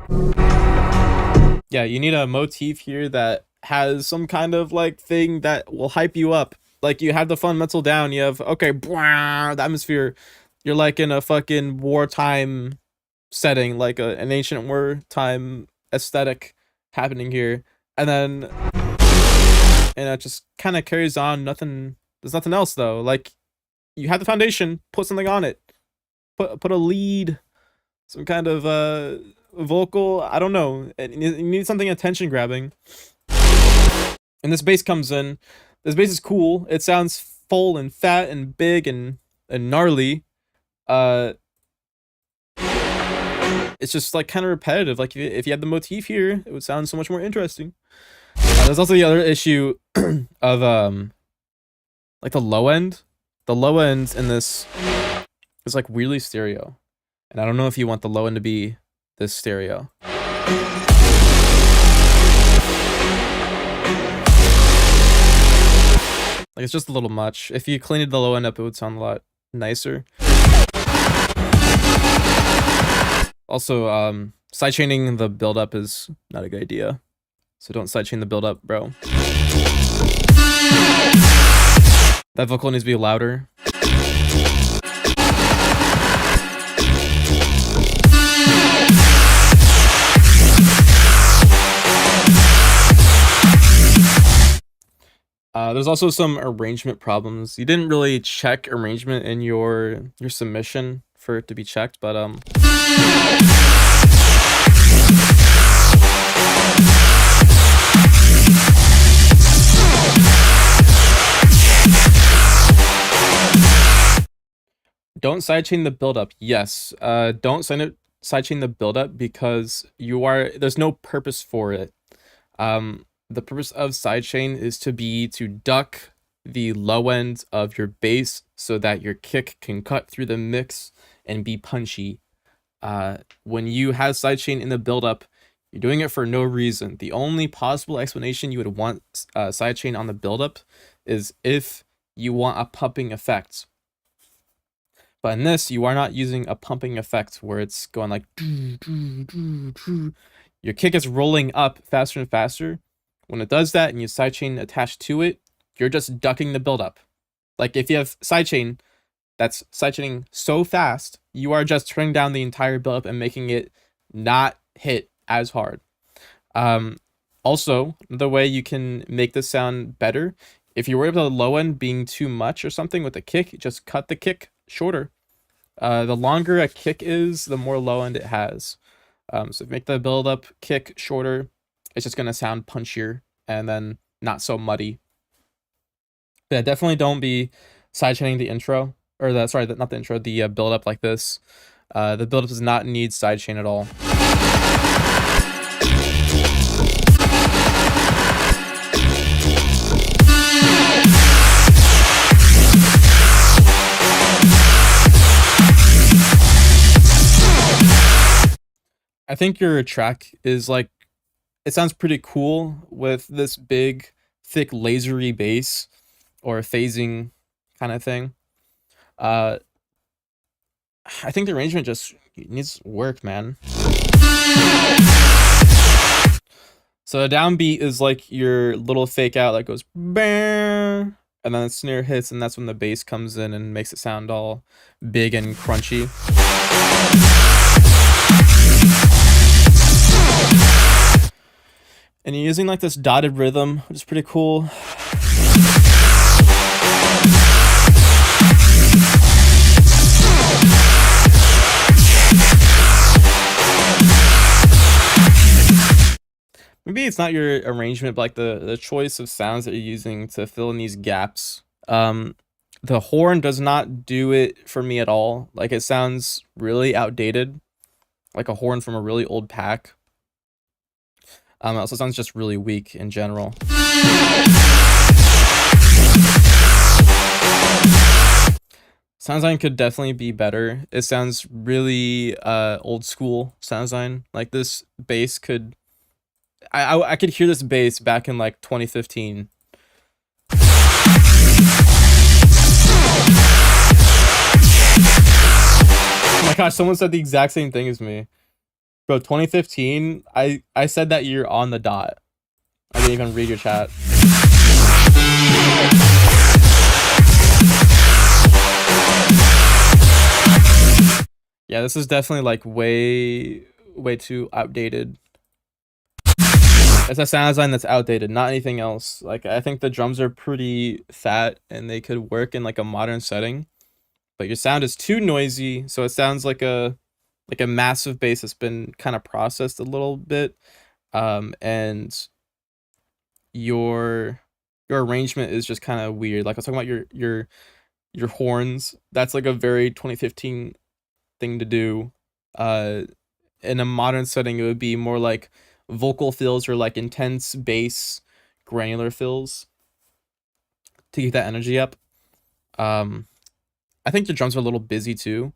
Yeah, you need a motif here that has some kind of like thing that will hype you up. Like you have the fundamental down, you have okay, the atmosphere. You're like in a fucking wartime setting, like an ancient wartime aesthetic happening here, and then it just kind of carries on. There's nothing else though. Like you have the foundation, put something on it, put a lead, some kind of vocal. I don't know. You need something attention grabbing. And this bass comes in. This bass is cool. It sounds full and fat and big and gnarly. It's just like kind of repetitive. Like if you had the motif here, it would sound so much more interesting. There's also the other issue of like the low end. The low end in this is like weirdly stereo, and I don't know if you want the low end to be this stereo. Like it's just a little much. If you cleaned the low end up, it would sound a lot nicer. Also, sidechaining the build-up is not a good idea. So don't sidechain the build-up, bro. That vocal needs to be louder. There's also some arrangement problems. You didn't really check arrangement in your submission for it to be checked, but don't sidechain the buildup. Yes, don't sidechain the buildup because there's no purpose for it. The purpose of sidechain is to duck the low end of your bass so that your kick can cut through the mix and be punchy. When you have sidechain in the buildup, you're doing it for no reason. The only possible explanation you would want sidechain on the buildup is if you want a pumping effect. But in this, you are not using a pumping effect where it's going like your kick is rolling up faster and faster. When it does that and you sidechain attached to it, you're just ducking the buildup. Like if you have sidechain that's sidechaining so fast, you are just turning down the entire buildup and making it not hit as hard. Also, the way you can make this sound better, if you're worried about the low end being too much or something with the kick, just cut the kick shorter. The longer a kick is, the more low end it has. So make the build-up kick shorter, it's just gonna sound punchier and then not so muddy. But yeah, definitely don't be sidechaining the intro, or not the intro, the build-up like this. The build-up does not need sidechain at all. I think your track is like, it sounds pretty cool with this big, thick, lasery bass or phasing kind of thing. I think the arrangement just needs work, man. So a downbeat is like your little fake out that goes bang, and then the snare hits, and that's when the bass comes in and makes it sound all big and crunchy. And you're using like this dotted rhythm, which is pretty cool. maybe it's not your arrangement, but like the choice of sounds that you're using to fill in these gaps. The horn does not do it for me at all. Like, it sounds really outdated, like a horn from a really old pack. It also sounds just really weak in general. Sound design could definitely be better. It sounds really old school sound design. Like, this bass could, I could hear this bass back in like 2015. Oh my gosh, someone said the exact same thing as me. Bro, 2015, I said that year on the dot. I didn't even read your chat. Yeah, this is definitely like way too outdated. It's a sound design that's outdated, not anything else. Like, I think the drums are pretty fat and they could work in like a modern setting, but your sound is too noisy, so it sounds like a massive bass that's been kind of processed a little bit. And your arrangement is just kind of weird. Like, I was talking about your horns. That's like a very 2015 thing to do. In a modern setting, it would be more like vocal fills or like intense bass granular fills to keep that energy up. I think your drums are a little busy too.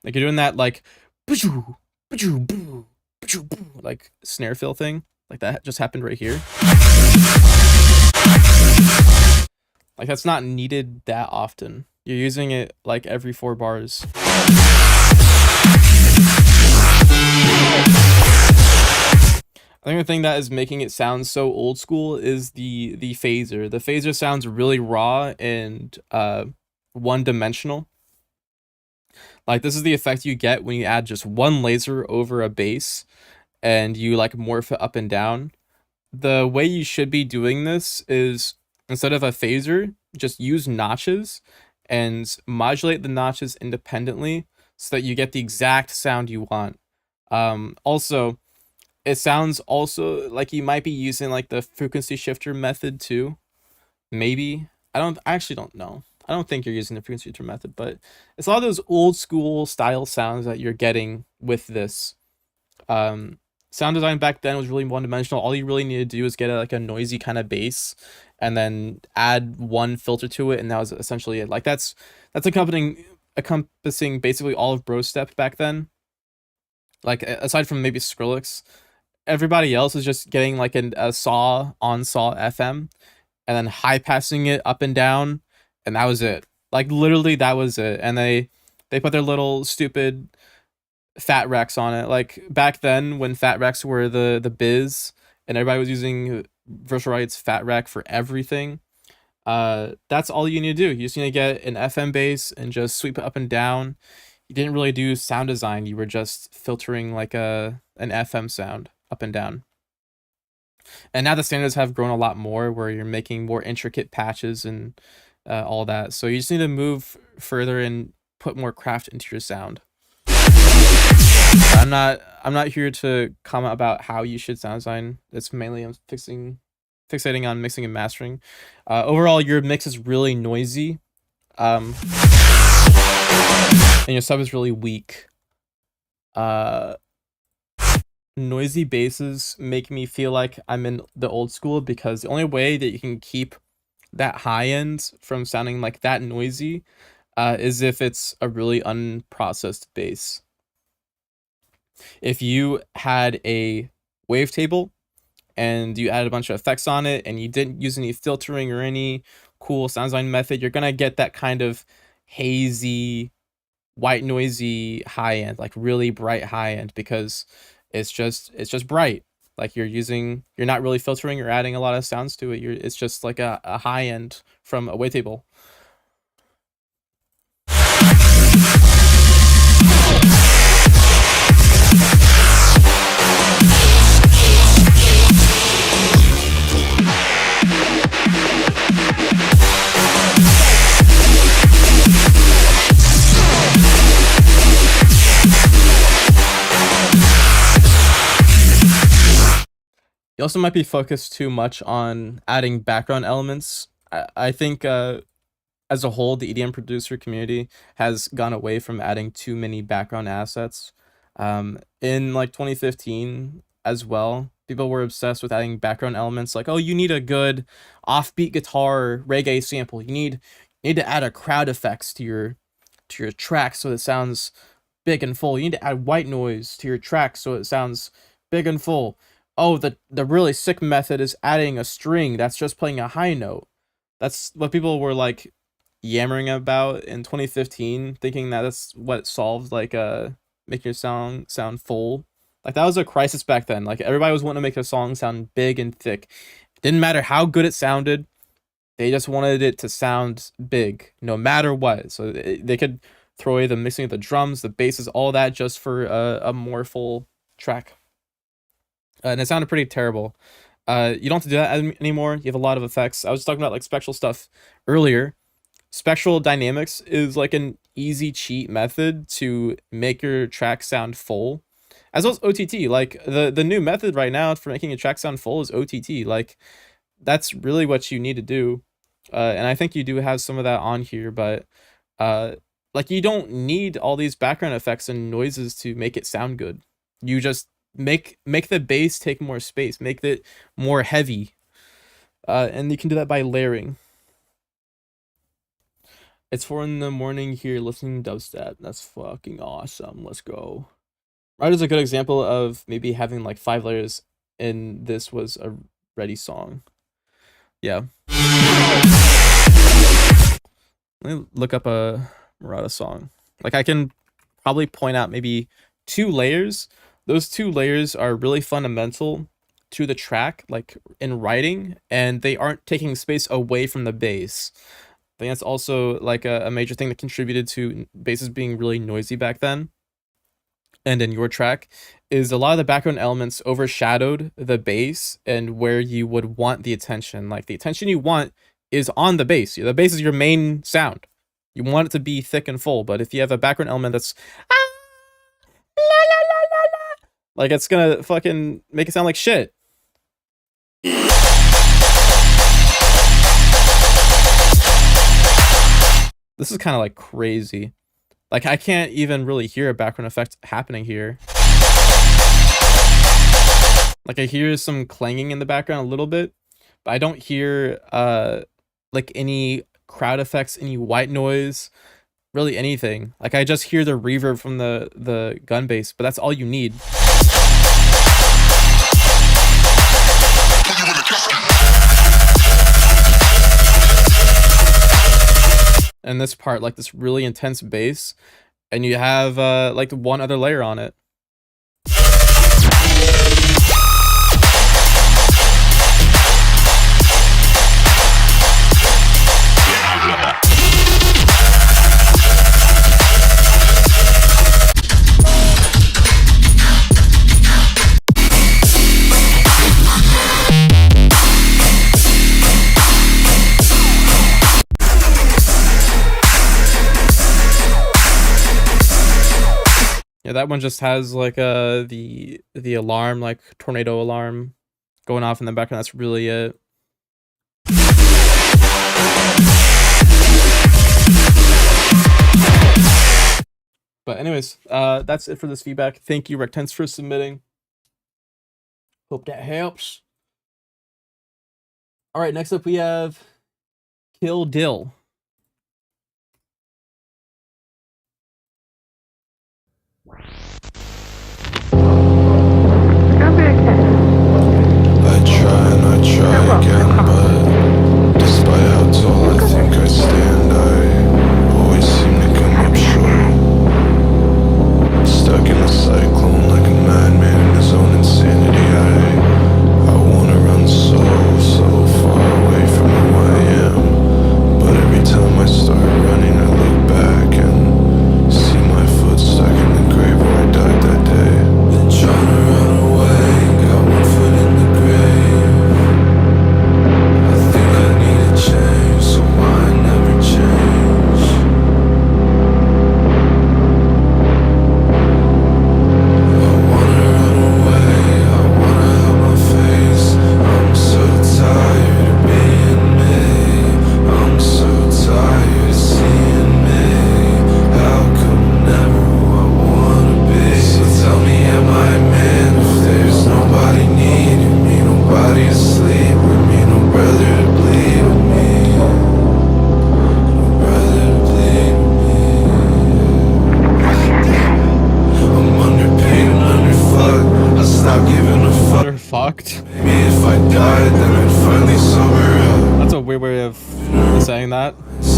Like, you're doing that like like snare fill thing. Like, that just happened right here. Like, that's not needed that often. You're using it like every 4 bars. I think the thing that is making it sound so old school is the phaser. The phaser sounds really raw and one-dimensional. Like, this is the effect you get when you add just one laser over a bass and you like morph it up and down. The way you should be doing this is, instead of a phaser, just use notches and modulate the notches independently so that you get the exact sound you want. Also, it sounds also like you might be using like the frequency shifter method too. Maybe. I actually don't know. I don't think you're using the frequency shifter method, but it's a lot of those old school style sounds that you're getting with this. Sound design back then was really one-dimensional. All you really needed to do is get like a noisy kind of bass and then add one filter to it, and that was essentially it. Like, that's encompassing basically all of Brostep back then. Like, aside from maybe Skrillex, everybody else is just getting like a saw on saw FM and then high passing it up and down, and that was it. Like, literally that was it. And they put their little stupid Fat Wrecks on it. Like, back then when Fat Wrecks were the biz and everybody was using Virtual Right's Fat Wreck for everything, that's all you need to do. You just need to get an FM bass and just sweep it up and down. You didn't really do sound design. You were just filtering like an FM sound up and down. And now the standards have grown a lot more, where you're making more intricate patches and all that. So you just need to move further and put more craft into your sound. I'm not here to comment about how you should sound design. It's mainly I'm fixating on mixing and mastering. Overall, your mix is really noisy. And your sub is really weak. Noisy basses make me feel like I'm in the old school, because the only way that you can keep that high end from sounding like that noisy is if it's a really unprocessed bass. If you had a wavetable and you added a bunch of effects on it and you didn't use any filtering or any cool sound design method, you're gonna get that kind of hazy, white noisy high end, like really bright high end, because it's just bright. Like, you're not really filtering or adding a lot of sounds to it. It's just like a high end from a wavetable. You also might be focused too much on adding background elements. I think as a whole, the EDM producer community has gone away from adding too many background assets. In like 2015 as well, people were obsessed with adding background elements like, oh, you need a good offbeat guitar reggae sample. You need to add a crowd effects to your track so it sounds big and full. You need to add white noise to your track so it sounds big and full. Oh, the really sick method is adding a string that's just playing a high note. That's what people were like yammering about in 2015, thinking that that's what solves like make your song sound full. Like that was a crisis back then. Like everybody was wanting to make their song sound big and thick. Didn't matter how good it sounded. They just wanted it to sound big, no matter what. So they could throw away the mixing of the drums, the basses, all that just for a more full track. And it sounded pretty terrible. You don't have to do that anymore. You have a lot of effects. I was talking about like spectral stuff earlier. Spectral dynamics is like an easy cheat method to make your track sound full. As well as OTT. Like the new method right now for making a track sound full is OTT. Like that's really what you need to do. And I think you do have some of that on here, but like you don't need all these background effects and noises to make it sound good. You just make the bass take more space, make it more heavy. And you can do that by layering. It's 4 a.m. here listening to dubstep. That's fucking awesome. Let's go. Right is a good example of maybe having like 5 layers, and this was a ready song. Yeah. Let me look up a Murata song. Like I can probably point out maybe 2 layers. Those 2 layers are really fundamental to the track, like in writing, and they aren't taking space away from the bass. I think that's also like a major thing that contributed to basses being really noisy back then. And in your track is a lot of the background elements overshadowed the bass and where you would want the attention. Like the attention you want is on the bass. The bass is your main sound. You want it to be thick and full, but if you have a background element that's like it's gonna fucking make it sound like shit. This is kind of like crazy. Like I can't even really hear a background effect happening here. Like I hear some clanging in the background a little bit, but I don't hear like any crowd effects, any white noise, really anything. Like I just hear the reverb from the gun bass, but that's all you need. And this part, like this really intense bass, and you have like 1 other layer on it. Yeah, that one just has like the alarm, like tornado alarm going off in the background. That's really it. But anyways, that's it for this feedback. Thank you, Rectense, for submitting. Hope that helps. All right, next up we have Kill Dill. I try again, but despite how tall I think I stand, I always seem to come up short. Stuck in a cyclone like a madman in his own insanity. I wanna run so far away from who I am, but every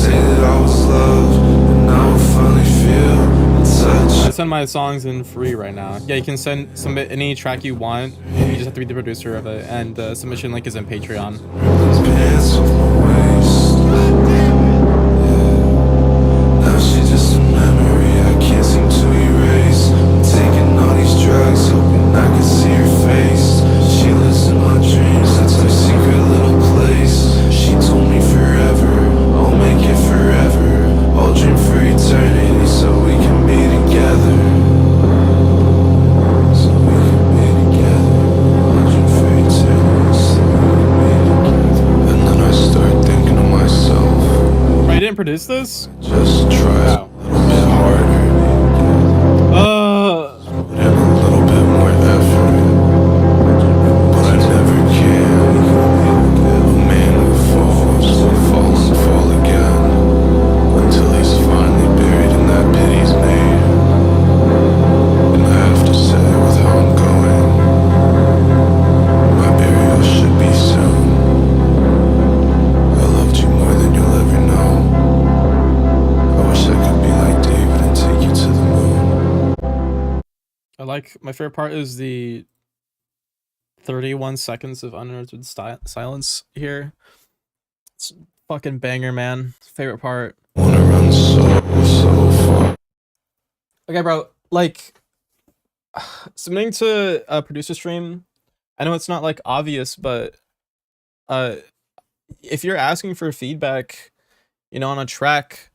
say that I was loved, and I will finally feel the touch. I send my songs in free right now. Yeah, you can submit any track you want. You just have to be the producer of it, and the submission link is in Patreon. These pants off my waist. Now she's just a memory I can't seem to erase. I'm taking all these drugs, hoping I can see her face. She lives in my dreams, that's my secret little place. She told me forever, I'll make it forever. I'll dream for eternity so we can be together. So we can be together. I'll dream for eternity so we can be together. And then I start thinking to myself, I didn't produce this? just try Wow. a little bit harder. Put in a little bit more effort. But I never can. A man who falls will fall and fall again. Until he's finally buried in that pit he's made. And I have to say, with how I'm going, my burial should be soon. I loved you more than you'll ever know. I wish I could be like David and take you to the moon. I like, my favorite part is the 31 seconds of uninterrupted silence here. It's fucking banger, man. Favorite part. Wanna run so far. Okay, bro, like, submitting to a producer stream, I know it's not like obvious, but if you're asking for feedback, you know, on a track,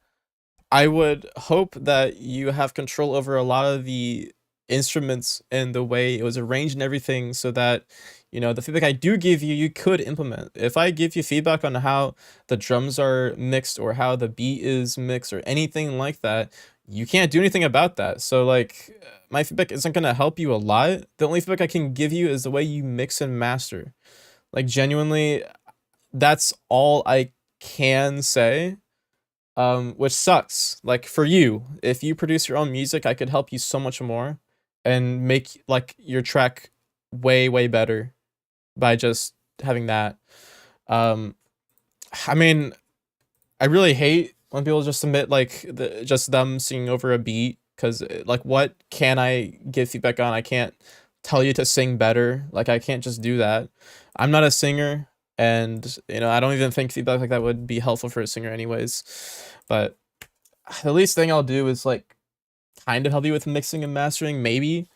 I would hope that you have control over a lot of the instruments and the way it was arranged and everything, so that, you know, the feedback I do give you, you could implement. If I give you feedback on how the drums are mixed or how the beat is mixed or anything like that, you can't do anything about that. So like, my feedback isn't going to help you a lot. The only feedback I can give you is the way you mix and master. Like, genuinely, that's all I can say. Which sucks. Like, for you, if you produce your own music, I could help you so much more and make like your track way better by just having that. I mean, I really hate when people just submit like just them singing over a beat, because like, what can I give feedback on? I can't tell you to sing better. Like, I can't just do that. I'm not a singer, and you know, I don't even think feedback like that would be helpful for a singer anyways. But the least thing I'll do is like kind of help you with mixing and mastering, maybe.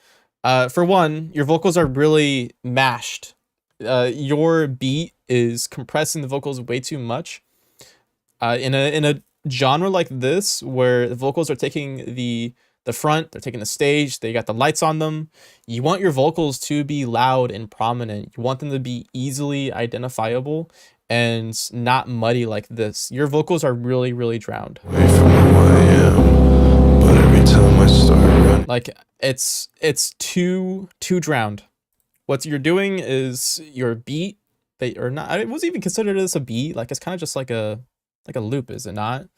For one, your vocals are really mashed. Your beat is compressing the vocals way too much. In a genre like this, where the vocals are taking the front, they're taking the stage, they got the lights on them, you want your vocals to be loud and prominent. You want them to be easily identifiable and not muddy like this. Your vocals are really drowned. Away from who I am, but every time I start running, Like, it's too drowned. What you're doing is your beat, or not, I wasn't even considered as a beat. Like, it's kind of just like a loop, is it not?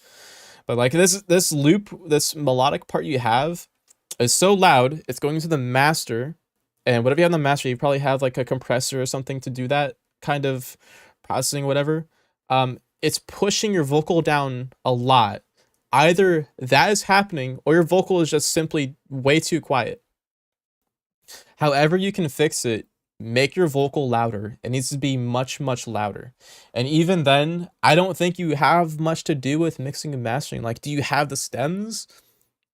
But like, this loop, this melodic part you have is so loud, it's going to the master, and whatever you have on the master, you probably have like a compressor or something to do that kind of processing, whatever. It's pushing your vocal down a lot. Either that is happening, or your vocal is just simply way too quiet. However you can fix it, make your vocal louder. It needs to be much louder. And even then, I don't think you have much to do with mixing and mastering. Like, do you have the stems?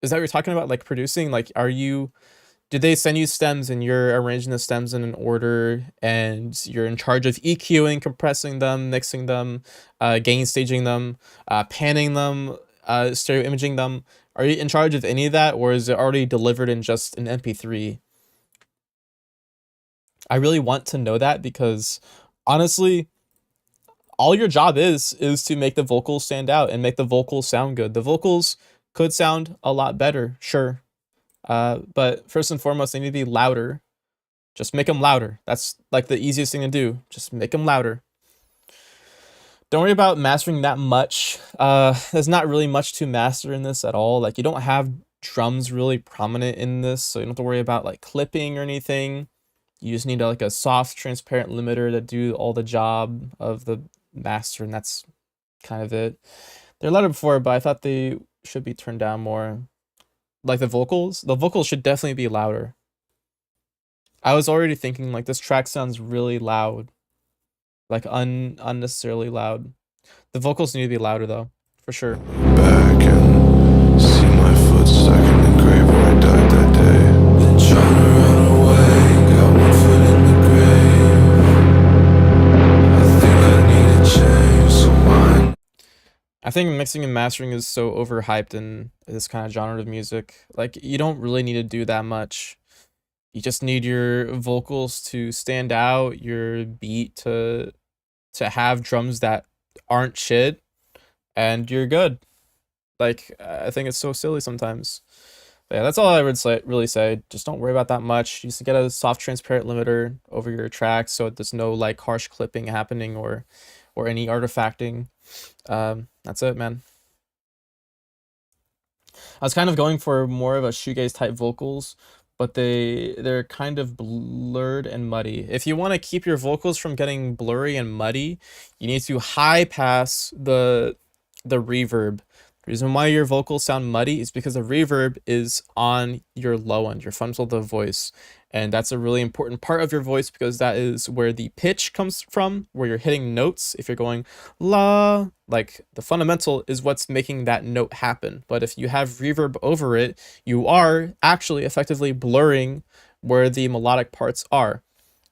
Is that what you're talking about? Like, producing? Like, did they send you stems and you're arranging the stems in an order, and you're in charge of EQing, compressing them, mixing them, gain staging them, panning them, stereo imaging them? Are you in charge of any of that, or is it already delivered in just an MP3? I really want to know that, because honestly, all your job is to make the vocals stand out and make the vocals sound good. The vocals could sound a lot better, sure. But first and foremost, they need to be louder. Just make them louder. That's like the easiest thing to do. Just make them louder. Don't worry about mastering that much. There's not really much to master in this at all. Like, you don't have drums really prominent in this, so you don't have to worry about like clipping or anything. You just need like a soft, transparent limiter to do all the job of the master, and that's kind of it. They're louder before, but I thought they should be turned down more. Like the vocals should definitely be louder. I was already thinking like this track sounds really loud, like unnecessarily loud. The vocals need to be louder though, for sure. Back and see my foot stuck in the grave where I died that day. Been trying to run away, got one foot in the grave. I think I need a change, so mine. I think mixing and mastering is so overhyped in this kind of genre of music. Like you don't really need to do that much. You just need your vocals to stand out, your beat to have drums that aren't shit, and you're good. Like I think it's so silly sometimes. But yeah, that's all I would really say. Just don't worry about that much. You just get a soft transparent limiter over your tracks so there's no like harsh clipping happening or any artifacting. That's it, man. I was kind of going for more of a shoegaze type vocals, but they're kind of blurred and muddy. If you want to keep your vocals from getting blurry and muddy, you need to high pass the reverb. The reason why your vocals sound muddy is because the reverb is on your low end, your frontal of the voice. And that's a really important part of your voice because that is where the pitch comes from, where you're hitting notes. If you're going la, like the fundamental is what's making that note happen. But if you have reverb over it, you are actually effectively blurring where the melodic parts are.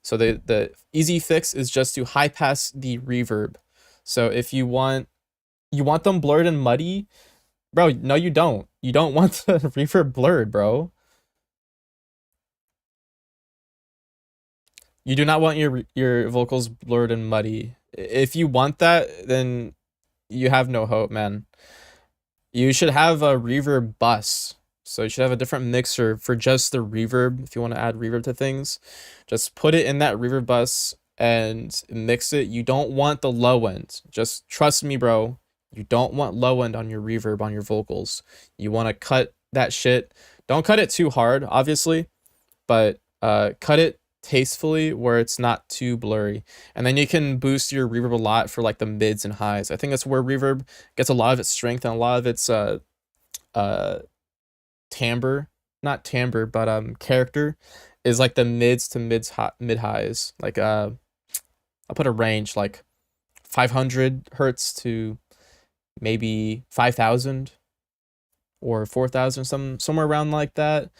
So the easy fix is just to high pass the reverb. So if you want them blurred and muddy, bro, no you don't. You don't want the reverb blurred, bro. You do not want your vocals blurred and muddy. If you want that, then you have no hope, man. You should have a reverb bus. So you should have a different mixer for just the reverb. If you want to add reverb to things, just put it in that reverb bus and mix it. You don't want the low end. Just trust me, bro. You don't want low end on your reverb on your vocals. You want to cut that shit. Don't cut it too hard, obviously, but cut it tastefully where it's not too blurry, and then you can boost your reverb a lot for like the mids and highs. I think that's where reverb gets a lot of its strength and a lot of its timbre, not timbre, but character is like the mids to mid highs. Like I'll put a range like 500 hertz to maybe 5,000 or 4,000, somewhere around like that.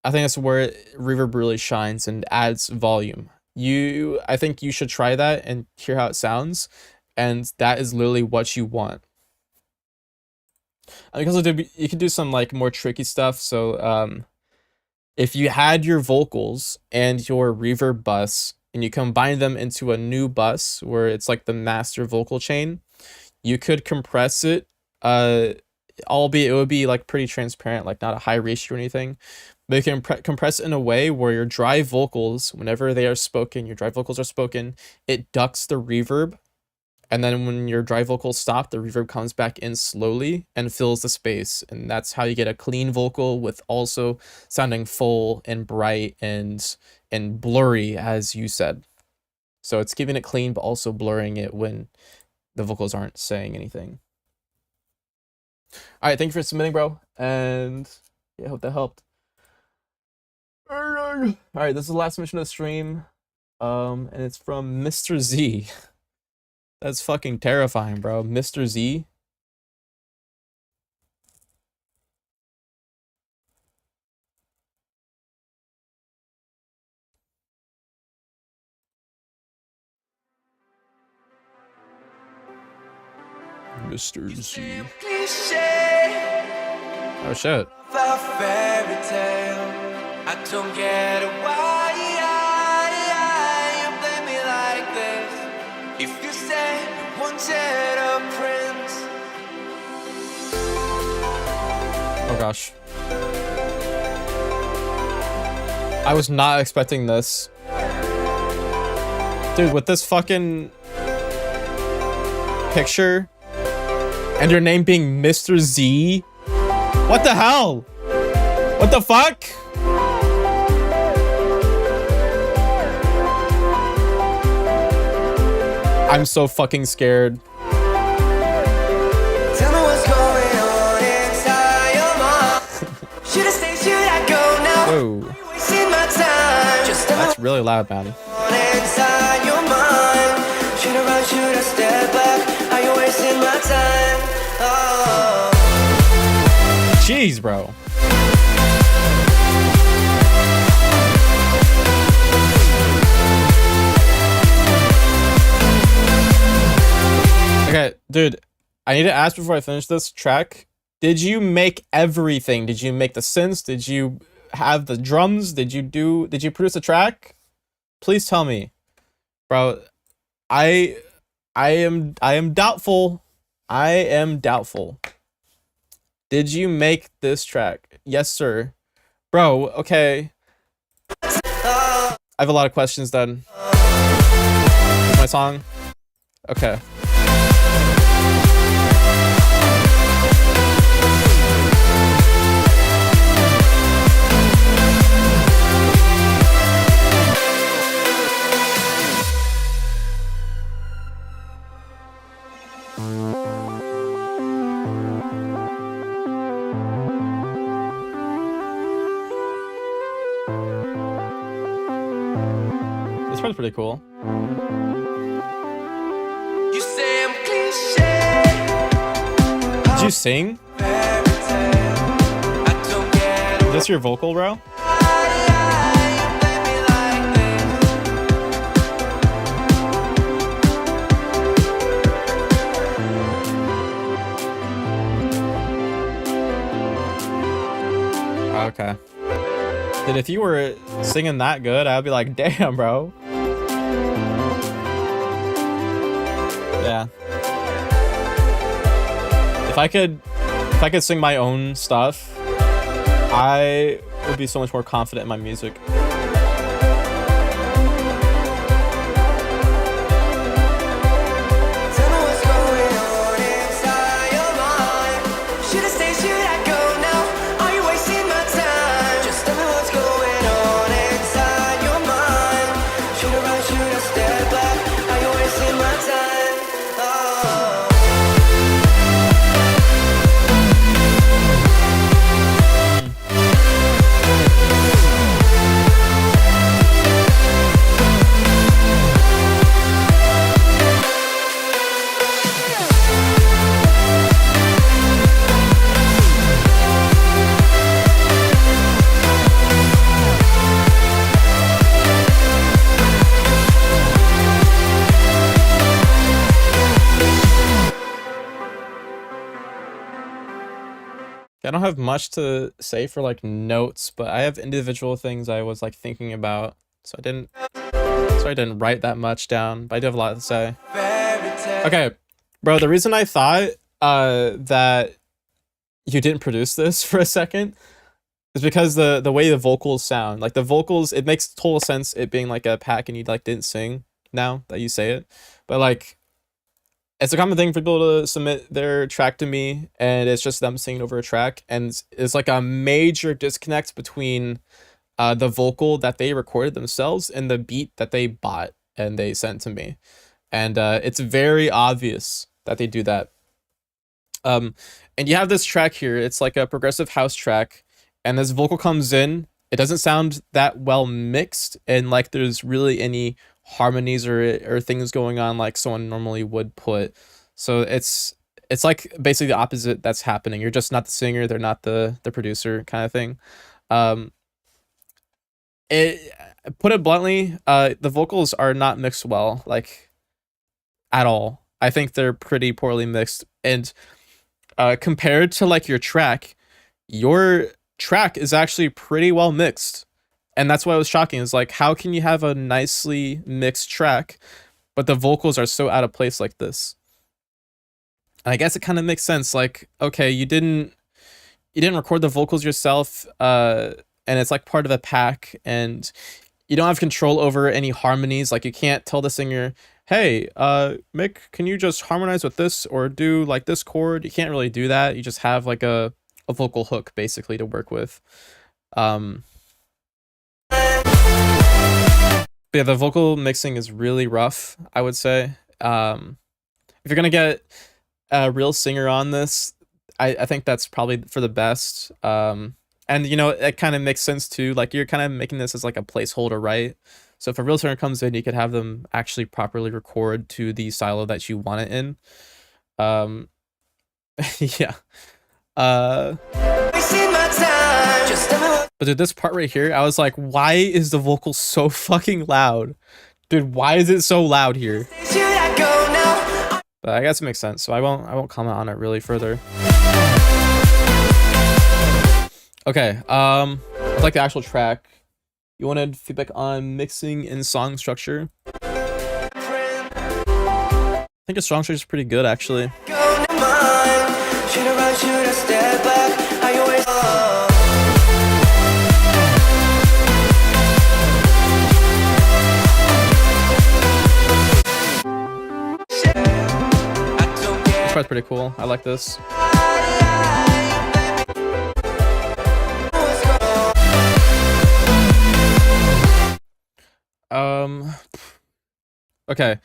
I think that's where reverb really shines and adds volume. I think you should try that and hear how it sounds, and that is literally what you want. And because you can do some like more tricky stuff. So if you had your vocals and your reverb bus and you combine them into a new bus where it's like the master vocal chain, you could compress it. Albeit it would be like pretty transparent, like not a high ratio or anything. But you can compress it in a way where your dry vocals, whenever they are spoken, your dry vocals are spoken, it ducks the reverb. And then when your dry vocals stop, the reverb comes back in slowly and fills the space. And that's how you get a clean vocal with also sounding full and bright and blurry, as you said. So it's keeping it clean, but also blurring it when the vocals aren't saying anything. All right, thank you for submitting, bro. And yeah, I hope that helped. All right, this is the last submission of the stream. And it's from Mr. Z. That's fucking terrifying, bro. Mr. Z. Mr. Z. Oh shit. I don't get it, why you play me like this. If you say you wanted a prince. Oh gosh. I was not expecting this. Dude, with this fucking picture and your name being Mr. Z? What the hell? What the fuck? I'm so fucking scared. Tell me really loud, man. Inside your mind, should I run, should I step back? Are you wasting my time? Oh. Jeez, bro. Okay, dude, I need to ask before I finish this track. Did you make everything? Did you make the synths? Did you have the drums? Did you produce a track? Please tell me. Bro, I am doubtful. I am doubtful. Did you make this track? Yes, sir. Bro, okay. I have a lot of questions then. Is my song? Okay. This part's pretty cool. You say I'm cliche. Did you sing? I don't get Is this your vocal, bro? why you play me like Okay. Dude, if you were singing that good, I'd be like, damn, bro. Yeah. If I could sing my own stuff, I would be so much more confident in my music. Tell me what's going on inside your mind. Should I stay, should I go now? Are you wasting my time? Just tell me what's going on inside your mind. Should I run, should I step back? Are you wasting my time? Oh. I don't have much to say for like notes, but I have individual things I was like thinking about, so I didn't write that much down, but I do have a lot to say. Okay, bro, the reason I thought that you didn't produce this for a second is because the way the vocals sound, like the vocals, it makes total sense it being like a pack and you like didn't sing now that you say it, but like it's a common thing for people to submit their track to me and it's just them singing over a track, and it's like a major disconnect between the vocal that they recorded themselves and the beat that they bought and they sent to me, and it's very obvious that they do that. And you have this track here, it's like a progressive house track, and this vocal comes in, it doesn't sound that well mixed, and like there's really any harmonies or things going on like someone normally would put. So it's like basically the opposite that's happening. You're just not the singer, they're not the producer kind of thing. It put it bluntly, the vocals are not mixed well, like at all. I think they're pretty poorly mixed, and compared to like your track is actually pretty well mixed. And that's why it was shocking, is like, how can you have a nicely mixed track but the vocals are so out of place like this? And I guess it kind of makes sense, like, okay, you didn't record the vocals yourself, and it's like part of a pack, and you don't have control over any harmonies. Like you can't tell the singer, hey, Mick, can you just harmonize with this or do like this chord? You can't really do that. You just have like a vocal hook basically to work with. But yeah, the vocal mixing is really rough, I would say. If you're gonna get a real singer on this, I think that's probably for the best. And you know, it kind of makes sense too. Like you're kind of making this as like a placeholder, right? So if a real singer comes in, you could have them actually properly record to the silo that you want it in. Yeah. Wasting my time. Just tell me what But dude, this part right here, I was like, why is the vocal so fucking loud? Dude, why is it so loud here? should I go now? But I guess it makes sense, so I won't comment on it really further. Okay, like the actual track. You wanted feedback on mixing and song structure. I think the song structure is pretty good, actually. Go to mine. Should I run? Should I step back? I always. This part's pretty cool. I like this. Okay.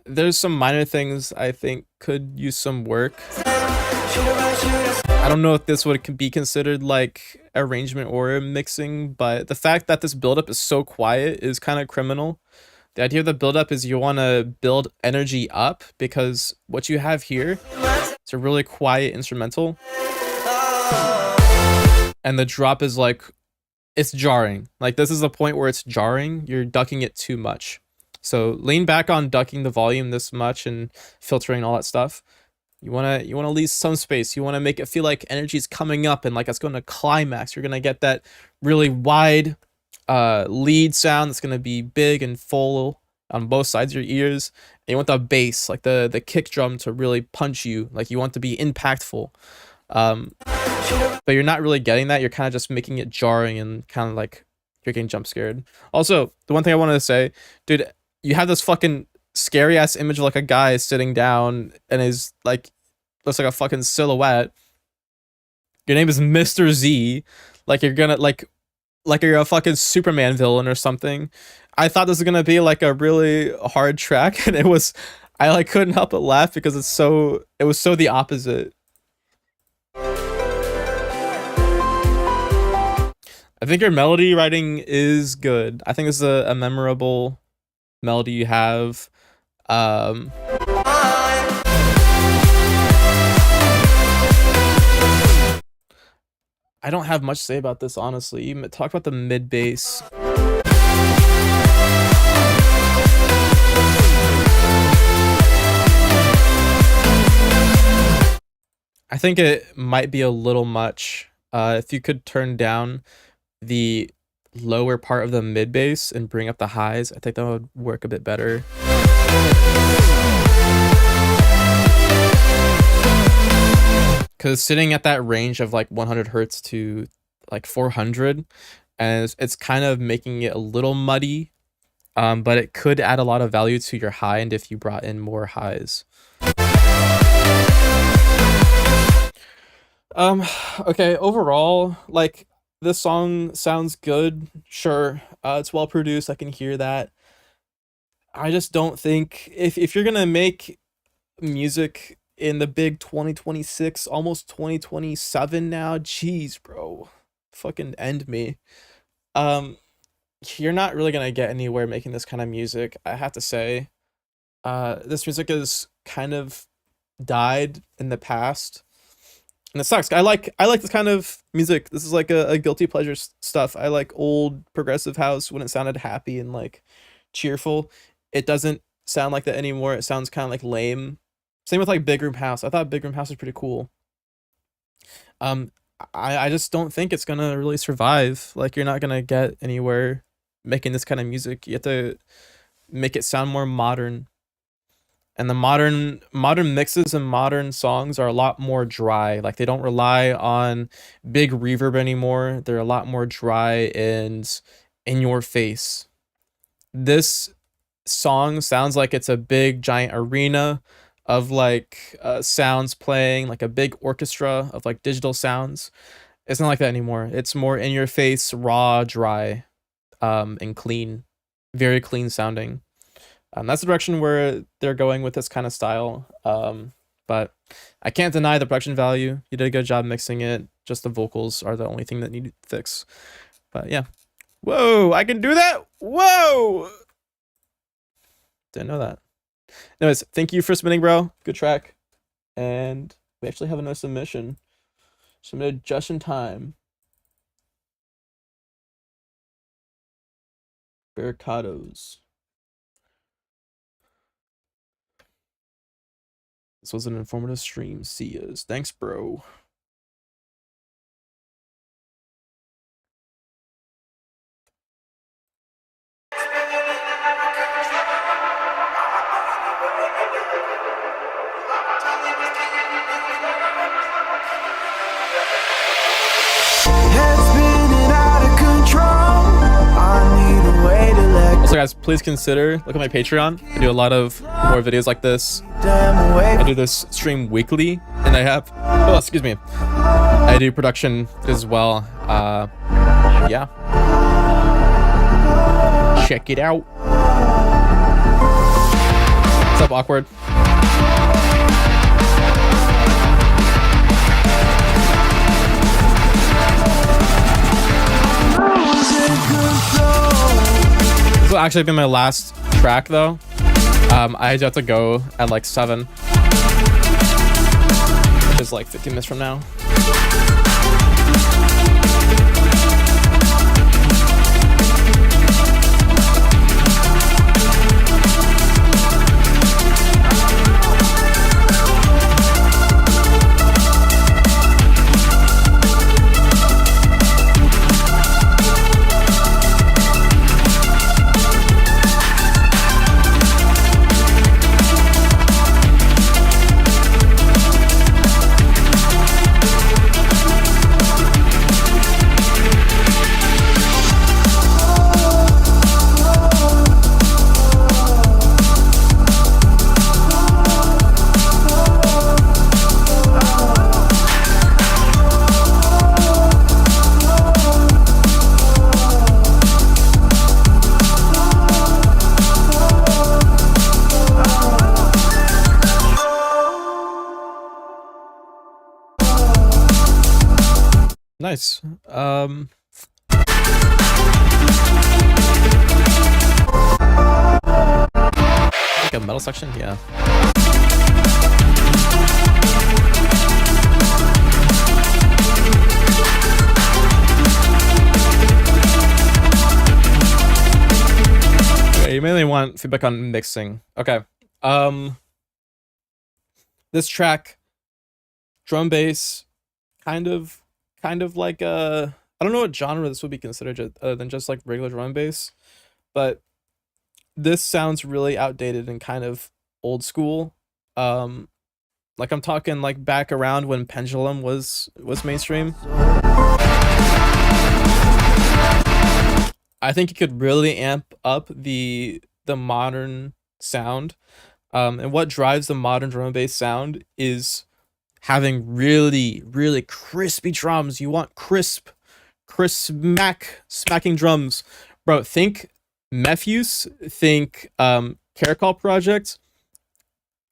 There's some minor things I think could use some work. I don't know if this would be considered like arrangement or mixing, but the fact that this buildup is so quiet is kind of criminal. The idea of the buildup is you want to build energy up, because what you have here is a really quiet instrumental, and the drop is like, it's jarring. Like, this is the point where it's jarring. You're ducking it too much. So lean back on ducking the volume this much and filtering all that stuff. You wanna leave some space. You wanna make it feel like energy is coming up and like it's going to climax. You're gonna get that really wide lead sound that's gonna be big and full on both sides of your ears. And you want the bass, like the kick drum, to really punch you. Like, you want to be impactful. But you're not really getting that. You're kind of just making it jarring and kind of like you're getting jump scared. Also, the one thing I wanted to say, dude, you have this fucking scary ass image of like a guy sitting down and is like, looks like a fucking silhouette. Your name is Mr. Z. Like, you're gonna like you're a fucking Superman villain or something. I thought this was gonna be like a really hard track, and it was, I like couldn't help but laugh because it was so the opposite. I think your melody writing is good. I think this is a memorable melody you have. I don't have much to say about this, honestly. You talk about the mid bass. I think it might be a little much. If you could turn down the lower part of the mid bass and bring up the highs, I think that would work a bit better. Because sitting at that range of like 100 hertz to like 400, and it's kind of making it a little muddy, but it could add a lot of value to your high end if you brought in more highs. Okay, overall, like, this song sounds good. Sure, it's well produced. I can hear that. I just don't think if you're gonna make music in the big 2026, almost 2027 now, jeez, bro, fucking end me. You're not really gonna get anywhere making this kind of music, I have to say. This music is kind of died in the past. And it sucks. I like this kind of music. This is like a guilty pleasure stuff. I like old progressive house when it sounded happy and like cheerful. It doesn't sound like that anymore. It sounds kind of like lame. Same with like Big Room House. I thought Big Room House was pretty cool. I just don't think it's gonna really survive. Like, you're not gonna get anywhere making this kind of music. You have to make it sound more modern. And the modern mixes and modern songs are a lot more dry. Like, they don't rely on big reverb anymore. They're a lot more dry and in your face. This song sounds like it's a big giant arena of like sounds playing, like a big orchestra of like digital sounds. It's not like that anymore. It's more in your face, raw, dry, and clean, very clean sounding. That's the direction where they're going with this kind of style. But I can't deny the production value. You did a good job mixing it. Just the vocals are the only thing that need to fix. But yeah, Whoa, I can do that? Whoa! Didn't know that. Anyways, thank you for submitting, bro. Good track. And we actually have another submission. Submitted just in time. Barricados. This was an informative stream. See yas. Thanks, bro. Head spinning out of control. I need a way to let Also, guys, please consider look at my Patreon. I do a lot of more videos like this. them away. I do this stream weekly, and I have excuse me. I do production as well. Yeah. Check it out. What's up, awkward? This will actually be my last track, though. I do have to go at like 7. Which is like 15 minutes from now. Nice. Like a metal section, yeah. Okay, you mainly want feedback on mixing. Okay. This track, drum bass, kind of like I don't know what genre this would be considered other than just like regular drum and bass, but this sounds really outdated and kind of old school. Like I'm talking like back around when Pendulum was mainstream. I think you could really amp up the modern sound. And what drives the modern drum and bass sound is having really, really crispy drums. You want crisp smacking drums. Bro, think Mefuse, think Caracol Project.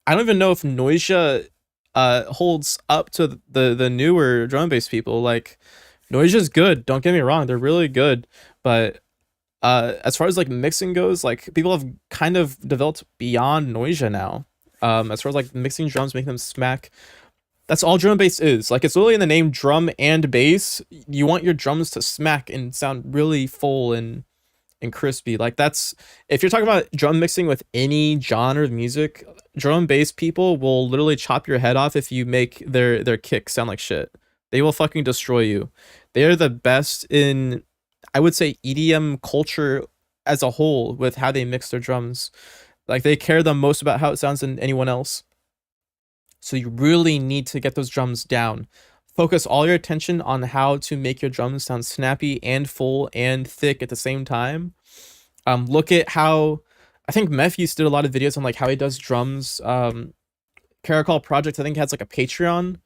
I don't even know if Noisia holds up to the newer drum and bass people. Like, Noisia's good, don't get me wrong, they're really good, but as far as like mixing goes, like people have kind of developed beyond Noisia now. As far as like mixing drums, making them smack, that's all drum and bass is. Like, it's literally in the name drum and bass. You want your drums to smack and sound really full and crispy. Like, that's, if you're talking about drum mixing with any genre of music, drum and bass people will literally chop your head off if you make their kicks sound like shit. They will fucking destroy you. They're the best in, I would say, EDM culture as a whole with how they mix their drums. Like, they care the most about how it sounds than anyone else. So you really need to get those drums down. Focus all your attention on how to make your drums sound snappy and full and thick at the same time. Look at how, I think Mefuse did a lot of videos on like how he does drums. Caracol Project, I think, has like a Patreon.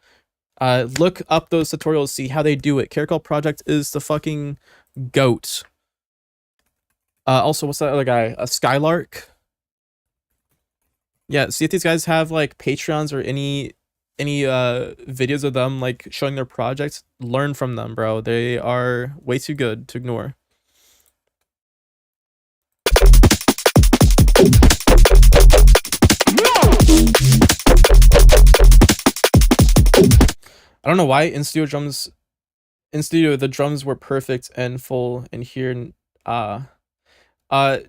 Look up those tutorials, see how they do it. Caracol Project is the fucking goat. Also, what's that other guy? Skylark. Yeah, see if these guys have like Patreons or any videos of them like showing their projects. Learn from them, bro. They are way too good to ignore. I don't know why in studio the drums were perfect and full, and here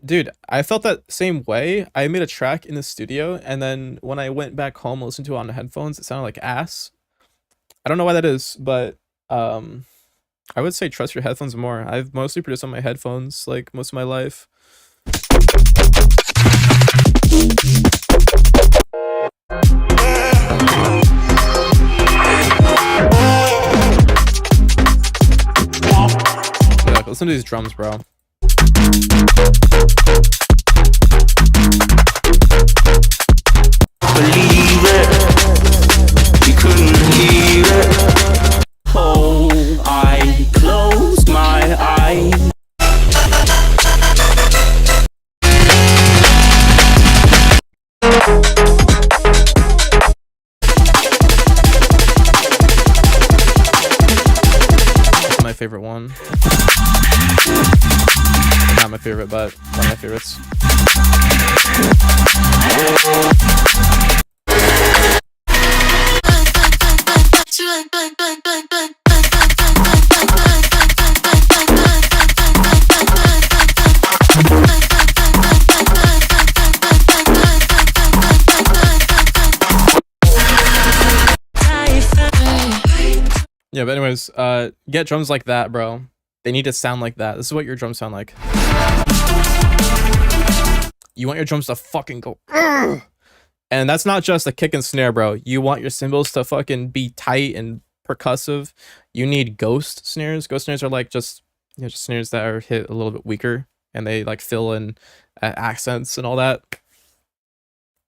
dude, I felt that same way. I made a track in the studio, and then when I went back home and listened to it on the headphones, it sounded like ass. I don't know why that is, but I would say trust your headphones more. I've mostly produced on my headphones like most of my life. Yeah, listen to these drums, bro. Believe it, you couldn't hear it. Oh, I closed my eyes. That's my favorite one. Not my favorite, but one of my favorites. Yeah, but anyways, get drums like that, bro. They need to sound like that. This is what your drums sound like. You want your drums to fucking go, "Ugh!" And that's not just a kick and snare, bro. You want your cymbals to fucking be tight and percussive. You need ghost snares. Ghost snares are like just snares that are hit a little bit weaker, and they like fill in accents and all that.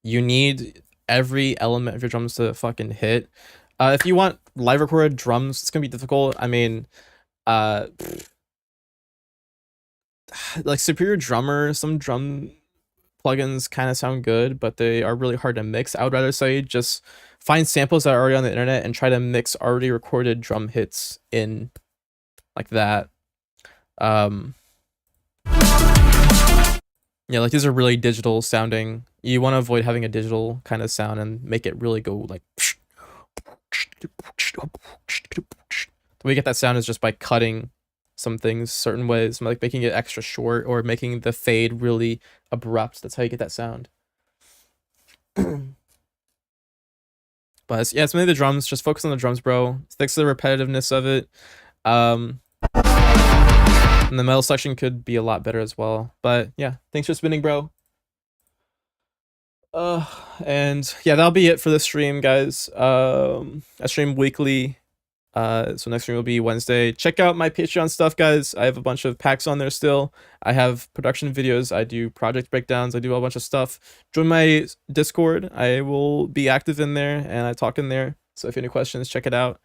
You need every element of your drums to fucking hit. If you want live recorded drums, it's gonna be difficult. I mean, like Superior Drummer, some drum plugins kind of sound good, but they are really hard to mix. I would rather say just find samples that are already on the internet and try to mix already recorded drum hits in like that. Yeah, like these are really digital sounding. You want to avoid having a digital kind of sound and make it really go like. The way you get that sound is just by cutting some things certain ways, like making it extra short or making the fade really abrupt. That's how you get that sound. But yeah, it's mainly the drums. Just focus on the drums, bro. Fix the repetitiveness of it. And the metal section could be a lot better as well. But yeah, thanks for spinning, bro. And yeah, that'll be it for this stream, guys. I stream weekly. So next stream will be Wednesday. Check out my Patreon stuff, guys. I have a bunch of packs on there still. I have production videos. I do project breakdowns. I do a bunch of stuff. Join my Discord. I will be active in there and I talk in there. So if you have any questions, check it out.